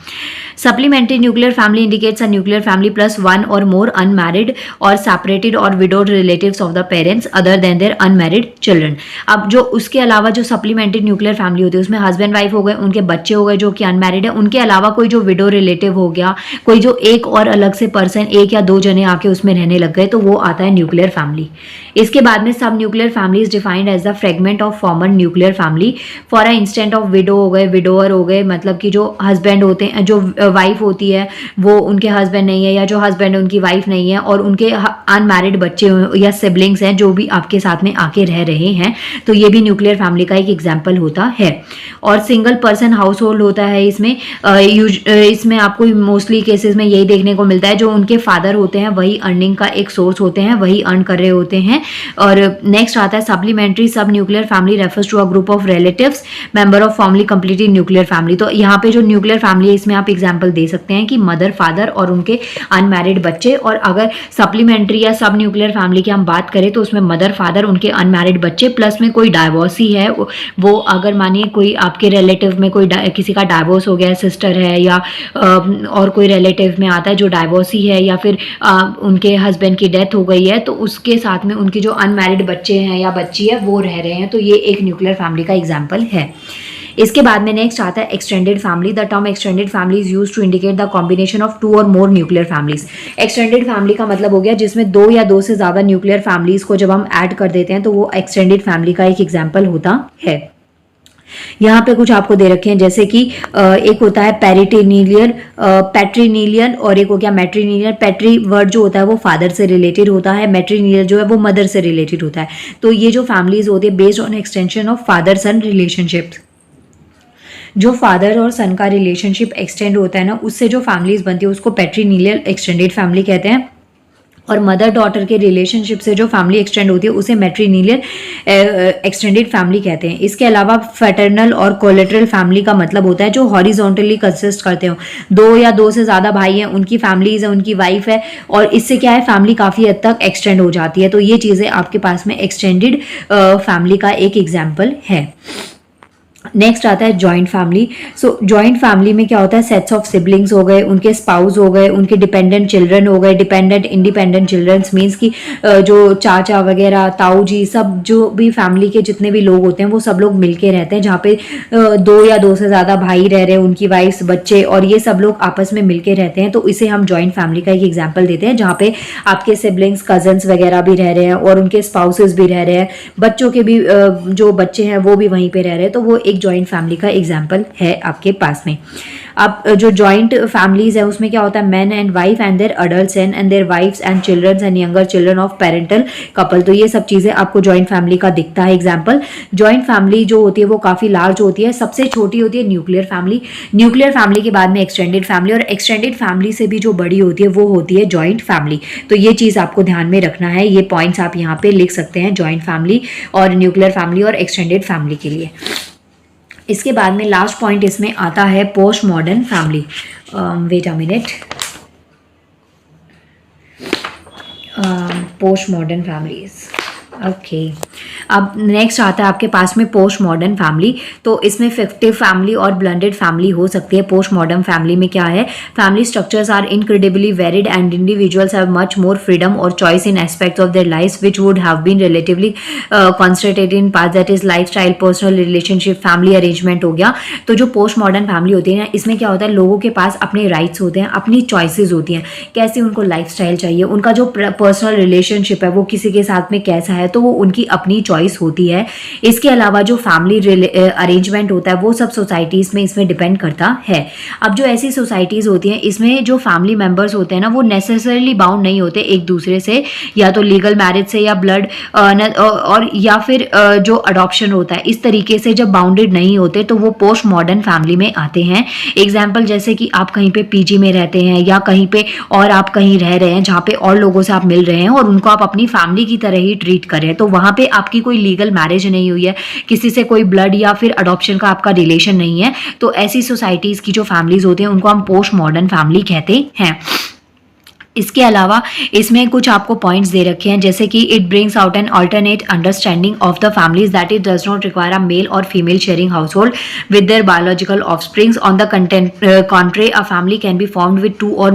Speaker 1: Supplementary nuclear family indicates a nuclear family plus one or more unmarried or separated or widowed relatives of the parents other than their unmarried children। अब जो उसके अलावा जो सप्लीमेंट्री न्यूक्लियर फैमिली होती है उसमें हस्बैंड वाइफ हो गए, उनके बच्चे हो गए जो कि अनमैरिड है, उनके अलावा कोई जो विडो रिलेटिव हो गया, कोई जो एक और अलग से पर्सन, एक या दो जने आके उसमें रहने लग गए, तो वो आता है न्यूक्लियर फैमिली। इसके बाद में sub nuclear family is defined as the fragment of former nuclear family. For a instant of widow हो गए, विडोअर हो गए, मतलब कि जो हस्बैंड होते हैं, जो वाइफ होती है वो उनके हस्बैंड नहीं है, या जो हस्बैंड है उनकी वाइफ नहीं है, और उनके अनमैरिड बच्चे या सिबलिंग्स हैं जो भी आपके साथ में आके रह रहे हैं, तो ये भी न्यूक्लियर फैमिली का एक एग्जाम्पल होता है। और सिंगल पर्सन हाउस होल्ड होता है इसमें। इसमें आपको मोस्टली केसेस में यही देखने को मिलता है, जो उनके फादर होते हैं वही अर्निंग का एक सोर्स होते हैं, वही अर्न कर रहे होते हैं। और नेक्स्ट आता है supplementary sub nuclear family refers to a group of relatives member of family completely nuclear family. तो यहाँ पे जो न्यूक्लियर फैमिली है इसमें आप एग्जाम्पल दे सकते हैं कि मदर फादर और उनके अनमैरिड बच्चे। और अगर सप्लीमेंट्री या सब न्यूक्लियर फैमिली की हम बात करें तो उसमें मदर फादर, उनके अनमैरिड बच्चे, प्लस में कोई डाइवोर्सी है, वो अगर मानिए कोई आपके रिलेटिव में कोई किसी का डाइवोर्स हो गया, सिस्टर है या और कोई रिलेटिव में आता है जो डाइवोर्सी है, या फिर उनके हस्बैंड की डेथ हो गई है, तो उसके साथ में उनके जो अनमैरिड बच्चे हैं या बच्ची है वो रह रहे हैं, तो ये एक न्यूक्लियर फैमिली का एग्जाम्पल है। इसके बाद में नेक्स्ट आता है extended family. The term extended family is used to indicate the combination of 2 और more nuclear families. Extended family का मतलब हो गया जिसमें 2 या 2 से ज्यादा न्यूक्लियर फैमिलीज को जब हम ऐड कर देते हैं तो वो एक्सटेंडेड फैमिली का एक एग्जाम्पल होता है। यहाँ पे कुछ आपको दे रखे हैं, जैसे कि एक होता है पेरिटिनिलियर, पैट्रीनिलियन, और एक हो गया मैट्रीनिलियर। पैट्री वर्ड जो होता है वो फादर से रिलेटेड होता है, मैट्रीनिलियर जो है वो मदर से रिलेटेड होता है। तो ये जो फैमिलीज होती है based on extension of father sun relationship, जो फादर और सन का रिलेशनशिप एक्सटेंड होता है ना, उससे जो फैमिलीज बनती है उसको पैट्रीनिलियर एक्सटेंडेड फैमिली कहते हैं। और मदर डॉटर के रिलेशनशिप से जो फैमिली एक्सटेंड होती है उसे मैट्रीनिलियर एक्सटेंडेड फैमिली कहते हैं। इसके अलावा फैटर्नल और कोलेटरल फैमिली का मतलब होता है जो हॉरिजॉन्टली कंसिस्ट करते हो, 2 या 2 से ज़्यादा भाई हैं, उनकी फैमिलीज है, उनकी वाइफ है, और इससे क्या है फैमिली काफ़ी हद तक एक्सटेंड हो जाती है। तो ये चीज़ें आपके पास में एक्सटेंडेड फैमिली का एक एग्जाम्पल है। नेक्स्ट आता है जॉइंट फैमिली। सो जॉइंट फैमिली में क्या होता है, सेट्स ऑफ सिबलिंग्स हो गए, उनके स्पाउस हो गए, उनके डिपेंडेंट चिल्ड्रन हो गए। डिपेंडेंट इंडिपेंडेंट चिल्ड्रंस मीन्स कि जो चाचा वगैरह, ताऊ जी, सब जो भी फैमिली के जितने भी लोग होते हैं वो सब लोग मिलके रहते हैं, जहाँ पे दो या दो से ज़्यादा भाई रह रहे हैं, उनकी वाइफ्स, बच्चे, और ये सब लोग आपस में मिलके रहते हैं। तो इसे हम जॉइंट फैमिली का एक एग्जाम्पल देते हैं, जहाँ पे आपके सिबलिंग्स, कजन्स वगैरह भी रह रहे हैं और उनके स्पाउसेस भी रह रहे हैं, बच्चों के भी जो बच्चे हैं वो भी वहीं पे रह रहे हैं। तो वो एक जॉइंट फैमिली का एग्जाम्पल है आपके पास में। अब जो जॉइंट फैमिलीज है उसमें क्या होता है, man and wife and their adult son and their wifes and children and younger children of parental couple. तो ये सब चीजें आपको जॉइंट फैमिली का दिखता है एग्जाम्पल। जॉइंट फैमिली जो होती है वो काफी लार्ज होती है। सबसे छोटी होती है न्यूक्लियर फैमिली। न्यूक्लियर फैमिली के बाद में एक्सटेंडेड फैमिली, और एक्सटेंडेड फैमिली से भी जो बड़ी होती है वो होती है जॉइंट फैमिली। तो ये चीज आपको ध्यान में रखना है, ये पॉइंट्स आप यहाँ पे लिख सकते हैं, जॉइंट फैमिली और न्यूक्लियर फैमिली और एक्सटेंडेड फैमिली के लिए। इसके बाद में लास्ट पॉइंट इसमें आता है post modern family. Wait a minute, post modern families, okay. अब नेक्स्ट आता है आपके पास में पोस्ट मॉडर्न फैमिली। तो इसमें फिक्टिव फैमिली और ब्लेंडेड फैमिली हो सकती है। पोस्ट मॉडर्न फैमिली में क्या है, family structures are incredibly varied and individuals have much more freedom और choice in aspects of their life which would have been relatively concentrated in past, that is life style, personal relationship, family arrangement हो गया। तो जो पोस्ट मॉडर्न फैमिली होती है ना, इसमें क्या होता है, लोगों के पास अपने राइट्स होते हैं, अपनी चॉइसेस होती हैं, कैसे उनको लाइफ स्टाइल चाहिए, उनका जो पर्सनल रिलेशनशिप है वो किसी के साथ में कैसा है, तो वो उनकी अपनी चॉइस होती है। इसके अलावा जो फैमिली अरेंजमेंट होता है वो सब सोसाइटीज़ में इसमें डिपेंड करता है। अब जो ऐसी सोसाइटीज़ होती हैं इसमें जो फैमिली मेंबर्स होते हैं ना वो नेसेसरली बाउंड नहीं होते एक दूसरे से, या तो लीगल मैरिज से या ब्लड और या फिर जो अडॉप्शन होता है, इस तरीके से जब बाउंडेड नहीं होते तो वो पोस्ट मॉडर्न फैमिली में आते हैं। एग्जाम्पल जैसे कि आप कहीं पे पीजी में रहते हैं या कहीं पे और आप कहीं रह रहे हैं जहाँ पे और लोगों से आप मिल रहे हैं और उनको आप अपनी फैमिली की तरह ही ट्रीट कर रहे हैं, तो वहाँ पे आपकी कोई लीगल मैरिज नहीं हुई है, किसी से कोई ब्लड या फिर अडॉप्शन का आपका रिलेशन नहीं है, तो ऐसी सोसाइटीज की जो फैमिलीज होती हैं उनको हम पोस्ट मॉडर्न फैमिली कहते हैं। इसके अलावा इसमें कुछ आपको पॉइंट्स दे रखे हैं, जैसे कि it brings out an alternate understanding of the families that it does not require a male और female sharing household with their biological offsprings. On the contrary, a family can be formed with two or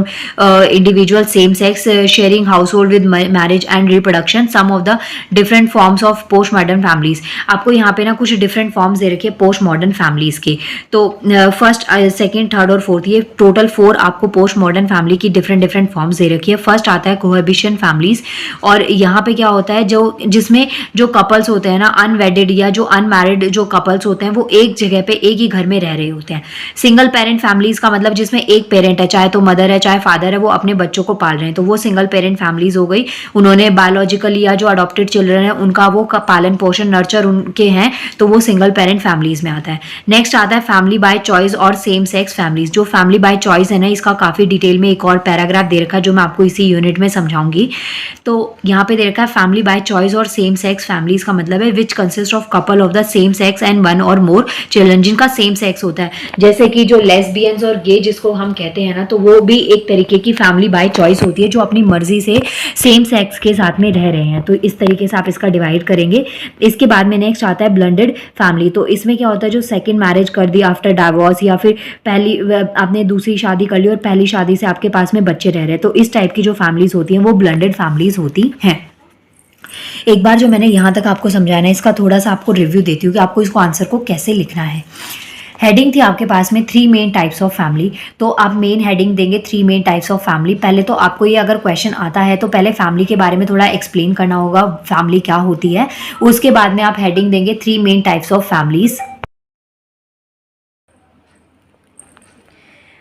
Speaker 1: individual same sex sharing household with marriage and reproduction. Some of the different forms of post modern families, आपको यहाँ पे ना कुछ डिफरेंट फॉर्म्स दे रखे हैं पोस्ट मॉडर्न फैमिलीज के। तो फर्स्ट, सेकंड, थर्ड और फोर्थ, ये टोटल 4 आपको पोस्ट मॉडर्न फैमिली की डिफरेंट फॉर्म्स दे रखी है। फर्स्ट आता है कोहेबिशन फैमिलीज, और यहाँ पे क्या होता है, जो जिसमें जो कपल्स होते हैं ना अनवेडेड या जो अनमैरिड जो कपल्स होते हैं वो एक जगह पे एक ही घर में रह रहे होते हैं। सिंगल पेरेंट फैमिलीज का मतलब जिसमें एक पेरेंट है, चाहे तो मदर है चाहे फादर है, वो अपने बच्चों को पाल रहे हैं, तो वो सिंगल पेरेंट फैमिलीज हो गई। उन्होंने बायोलॉजिकली या जो अडॉप्टेड चिल्ड्रन है उनका वो पालन पोषण नर्चर उनके हैं, तो वो सिंगल पेरेंट फैमिलीज में आता है। नेक्स्ट आता है फैमिली बाय चॉइस और सेम सेक्स फैमिलीज। जो फैमिली बाय चॉइस है ना, इसका काफी डिटेल में एक और पैराग्राफ दे रखा है जो मैं आपको इसी यूनिट में समझाऊंगी। तो यहाँ पे दे रखा है फैमिली बाय चॉइस और सेम सेक्स फैमिलीज का मतलब है which consist of couple of the same sex and one और मोर चिल्ड्रन, जिनका सेम सेक्स होता है, जैसे कि जो लेस्बियंस और गे जिसको हम कहते हैं ना, तो वो भी एक तरीके की फैमिली बाय चॉइस होती है जो अपनी मर्जी से सेम सेक्स के साथ में रह रहे हैं। तो इस तरीके से आप इसका डिवाइड करेंगे। इसके बाद में नेक्स्ट आता है ब्लेंडेड फैमिली। तो इसमें क्या होता है, जो सेकंड मैरिज कर दी आफ्टर डाइवोर्स, या फिर पहली आपने दूसरी शादी कर ली और पहली शादी से आपके पास में बच्चे रह रहे हैं, तो इस टाइप की जो फैमिलीज होती हैं वो ब्लेंडेड फैमिलीज होती हैं। एक बार जो मैंने यहाँ तक आपको समझाया है इसका थोड़ा सा आपको रिव्यू देती हूँ कि आपको इसको आंसर को कैसे लिखना है। हेडिंग थी आपके पास में 3 मेन टाइप्स ऑफ फैमिली, तो आप मेन हेडिंग देंगे 3 मेन टाइप्स ऑफ फैमिली। पहले तो आपको ये अगर क्वेश्चन आता है तो पहले फैमिली के बारे में थोड़ा एक्सप्लेन करना होगा, फैमिली क्या होती है। उसके बाद में आप हेडिंग देंगे 3 मेन टाइप्स ऑफ फैमिलीज।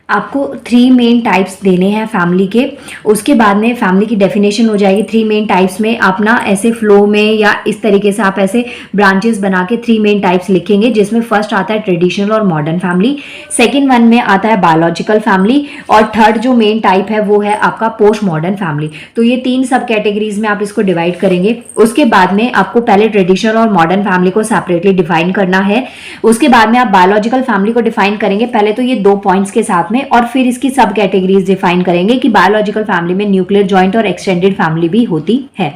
Speaker 1: आपको 3 मेन टाइप्स देने हैं फैमिली के। उसके बाद में फैमिली की डेफिनेशन हो जाएगी 3 मेन टाइप्स में। आप ना ऐसे फ्लो में या इस तरीके से आप ऐसे ब्रांचेस बना के 3 मेन टाइप्स लिखेंगे, जिसमें फर्स्ट आता है ट्रेडिशनल और मॉडर्न फैमिली, सेकंड वन में आता है बायोलॉजिकल फैमिली, और थर्ड जो मेन टाइप है वो है आपका पोस्ट मॉडर्न फैमिली। तो ये 3 सब कैटेगरीज में आप इसको डिवाइड करेंगे। उसके बाद में आपको पहले ट्रेडिशनल और मॉडर्न फैमिली को सेपरेटली डिफाइन करना है। उसके बाद में आप बायोलॉजिकल फैमिली को डिफाइन करेंगे, पहले तो ये 2 पॉइंट्स के साथ में, और फिर इसकी सब कैटेगरीज डिफाइन करेंगे कि बायोलॉजिकल फैमिली में न्यूक्लियर, जॉइंट और एक्सटेंडेड फैमिली भी होती है।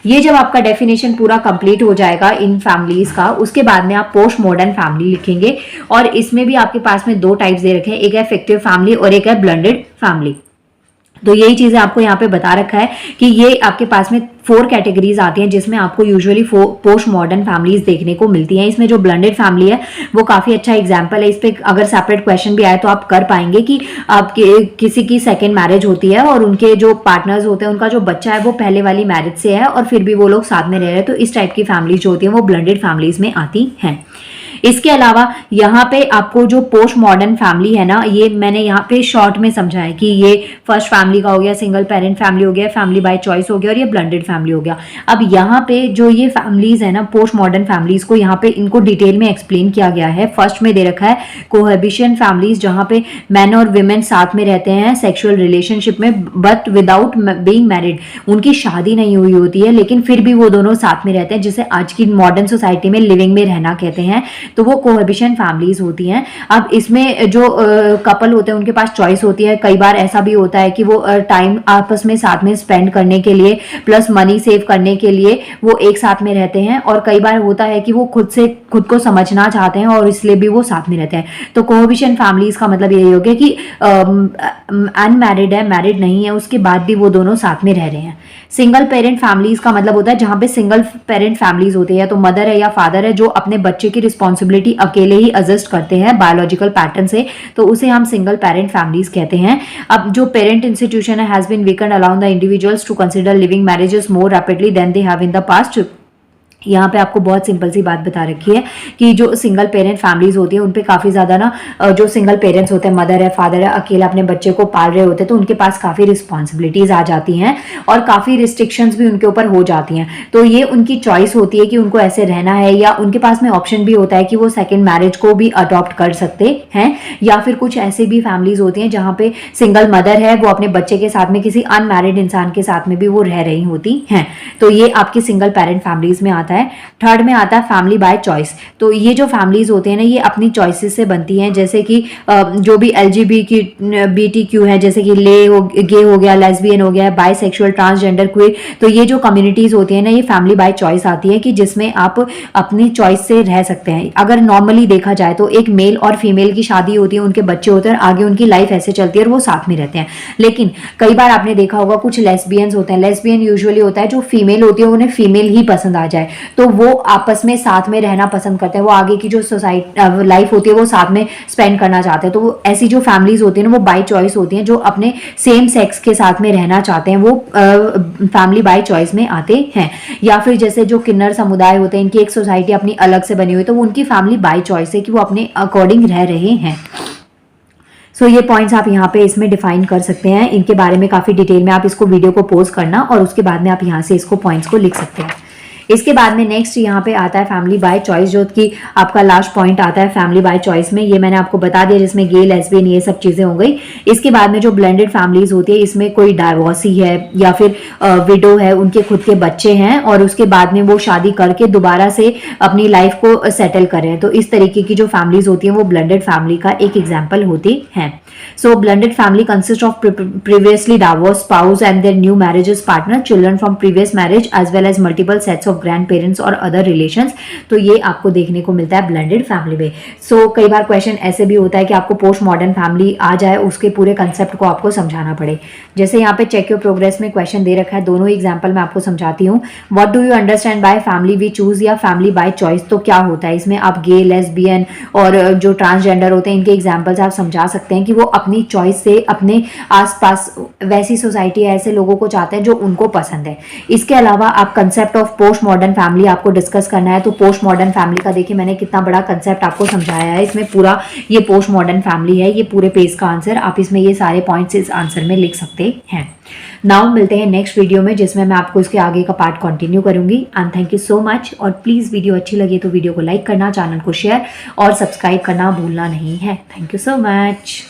Speaker 1: ये जब आपका डेफिनेशन पूरा कंप्लीट हो जाएगा इन फैमिलीज का, उसके बाद में आप पोस्ट मॉडर्न फैमिली लिखेंगे। और इसमें भी आपके पास में दो टाइप्स दे रखे हैं, एक है फिक्टिव फैमिली और एक है ब्लेंडेड फैमिली। तो यही चीजें आपको यहाँ पे बता रखा है कि ये आपके पास में 4 कैटेगरीज आती हैं जिसमें आपको यूजुअली पोस्ट मॉडर्न फैमिलीज देखने को मिलती हैं। इसमें जो ब्लेंडेड फैमिली है वो काफी अच्छा एग्जांपल है। इस पे अगर सेपरेट क्वेश्चन भी आए तो आप कर पाएंगे कि आपके किसी की सेकंड मैरिज होती है और उनके जो पार्टनर्स होते हैं, उनका जो बच्चा है वो पहले वाली मैरिज से है और फिर भी वो लोग साथ में रह रहे हैं, तो इस टाइप की फैमिलीज जो होती है वो ब्लेंडेड फैमिलीज में आती हैं। इसके अलावा यहाँ पे आपको जो पोस्ट मॉडर्न फैमिली है ना, ये मैंने यहाँ पे शॉर्ट में समझा है कि ये फर्स्ट फैमिली का हो गया, सिंगल पेरेंट फैमिली हो गया, फैमिली बाय चॉइस हो गया और ये ब्लेंडेड फैमिली हो गया। अब यहाँ पे जो ये फैमिलीज है ना, पोस्ट मॉडर्न फैमिलीज को यहाँ पे इनको डिटेल में एक्सप्लेन किया गया है। फर्स्ट में दे रखा है कोहेबिशन फैमिलीज, जहाँ पे मैन और विमेन साथ में रहते हैं सेक्सुअल रिलेशनशिप में बट विदाउट बीइंग मैरिड। उनकी शादी नहीं हुई होती है लेकिन फिर भी वो दोनों साथ में रहते हैं, जिसे आज की मॉडर्न सोसाइटी में लिविंग में रहना कहते हैं। तो वो कोहेबिशन फैमिलीज होती हैं। अब इसमें जो कपल होते हैं उनके पास चॉइस होती है। कई बार ऐसा भी होता है कि वो टाइम आपस में साथ में स्पेंड करने के लिए प्लस मनी सेव करने के लिए वो एक साथ में रहते हैं, और कई बार होता है कि वो खुद को समझना चाहते हैं और इसलिए भी वो साथ में रहते हैं। तो कोहेबिशन फैमिलीज का मतलब यही हो गया कि अनमैरिड है, मैरिड नहीं है, उसके बाद भी वो दोनों साथ में रह रहे हैं। सिंगल पेरेंट फैमिलीज का मतलब होता है जहां पे सिंगल पेरेंट फैमिलीज होती है, तो मदर है या फादर है जो अपने बच्चे की रिस्पॉन्सिबिलिटी अकेले ही एडजस्ट करते हैं बायोलॉजिकल पैटर्न से, तो उसे हम सिंगल पेरेंट फैमिलीज कहते हैं। अब जो पेरेंट इंस्टीट्यूशन है has been weakened allowing the individuals to consider living marriages more rapidly than they have in the past. यहाँ पे आपको बहुत सिंपल सी बात बता रखी है कि जो सिंगल पेरेंट फैमिलीज होती है उन पे काफ़ी ज़्यादा ना, जो सिंगल पेरेंट्स होते हैं, मदर है फादर है, अकेला अपने बच्चे को पाल रहे होते हैं, तो उनके पास काफ़ी रिस्पॉन्सिबिलिटीज़ आ जाती हैं और काफ़ी रिस्ट्रिक्शंस भी उनके ऊपर हो जाती हैं। तो ये उनकी चॉइस होती है कि उनको ऐसे रहना है, या उनके पास में ऑप्शन भी होता है कि वो सेकेंड मैरिज को भी अडॉप्ट कर सकते हैं। या फिर कुछ ऐसे भी फैमिलीज होती हैं जहाँ पे सिंगल मदर है, वो अपने बच्चे के साथ में किसी अनमैरिड इंसान के साथ में भी वो रह रही होती हैं। तो ये आपकी सिंगल पेरेंट फैमिलीज में आता है। थर्ड में आता है फैमिली बाय चॉइस। तो ये जो फैमिलीज होते हैं ना, ये अपनी चॉइसेस से बनती हैं, जैसे कि जो भी LGBTQ है, जैसे कि गे हो गया, लेस्बियन हो गया, बायसेक्सुअल, ट्रांसजेंडर, क्वीर। तो ये जो कम्युनिटीज होती है ना, ये फैमिली बाय चॉइस आती है कि जिसमें आप अपनी चॉइस से रह सकते हैं। अगर नॉर्मली देखा जाए तो एक मेल और फीमेल की शादी होती है, उनके बच्चे होते हैं, आगे उनकी लाइफ ऐसे चलती है और वो साथ में रहते हैं। लेकिन कई बार आपने देखा होगा कुछ लेस्बियंस होते हैं। लेस्बियन यूजुअली होता है जो फीमेल होती है उन्हें फीमेल ही पसंद आ जाए, तो वो आपस में साथ में रहना पसंद करते हैं, वो आगे की जो सोसाइटी लाइफ होती है वो साथ में स्पेंड करना चाहते हैं। तो ऐसी जो फैमिलीज होती है ना, वो बाय चॉइस होती हैं, जो अपने सेम सेक्स के साथ में रहना चाहते हैं, वो फैमिली बाय चॉइस में आते हैं। या फिर जैसे जो किन्नर समुदाय होते हैं, इनकी एक सोसाइटी अपनी अलग से बनी हुई, तो वो उनकी फैमिली बाय चॉइस है कि वो अपने अकॉर्डिंग रह रहे हैं। सो ये पॉइंट्स आप यहाँ पे इसमें डिफाइन कर सकते हैं। इनके बारे में काफ़ी डिटेल में आप इसको वीडियो को पोस्ट करना और उसके बाद में आप यहाँ से इसको पॉइंट्स को लिख सकते हैं। इसके बाद में नेक्स्ट यहाँ पे आता है फैमिली बाय चॉइस, जो कि आपका लास्ट पॉइंट आता है फैमिली बाय चॉइस में। ये मैंने आपको बता दिया, जिसमें गे, लेस्बियन, ये सब चीज़ें हो गई। इसके बाद में जो ब्लेंडेड फैमिलीज होती है, इसमें कोई डाइवोर्सी है या फिर विडो है, उनके खुद के बच्चे हैं और उसके बाद में वो शादी करके दोबारा से अपनी लाइफ को सेटल कर रहे हैं। तो इस तरीके की जो फैमिलीज होती हैं वो ब्लेंडेड फैमिली का एक एग्जाम्पल होती हैं। So blended family consists of previously divorced spouse and their new marriages partner, children from previous marriage as well as multiple sets of grandparents और other relations। तो ये आपको देखने को मिलता है blended family में। So कई बार क्वेश्चन ऐसे भी होता है कि आपको पोस्ट मॉडर्न फैमिली आ जाए, उसके पूरे कंसेप्ट को आपको समझाना पड़े। जैसे यहाँ पे चेक योर प्रोग्रेस में क्वेश्चन दे रखा है, दोनों एग्जाम्पल मैं आपको समझाती हूँ। What do you understand by family we choose या फैमिली बाय चॉइस? तो क्या होता है इसमें, आप गे, लेस्बियन और जो ट्रांसजेंडर होते हैं इनके एग्जाम्पल्स आप समझा सकते हैं कि वो अपनी चॉइस से अपने आसपास वैसी सोसाइटी ऐसे लोगों को चाहते हैं जो उनको पसंद है। इसके अलावा आप concept of post modern family आपको डिस्कस करना है, तो पोस्ट मॉडर्न फैमिली का देखिए मैंने कितना बड़ा कंसेप्ट आपको समझाया है। इसमें पूरा ये पोस्ट मॉडर्न फैमिली है, ये पूरे पेज का आंसर, आप इसमें ये सारे पॉइंट्स इस आंसर में लिख सकते हैं। नाउ मिलते हैं नेक्स्ट वीडियो में, जिसमें मैं आपको इसके आगे का पार्ट कंटिन्यू करूंगी। And thank you so much. और प्लीज़ वीडियो अच्छी लगे तो वीडियो को लाइक करना, चैनल को शेयर और सब्सक्राइब करना भूलना नहीं है। Thank you so much.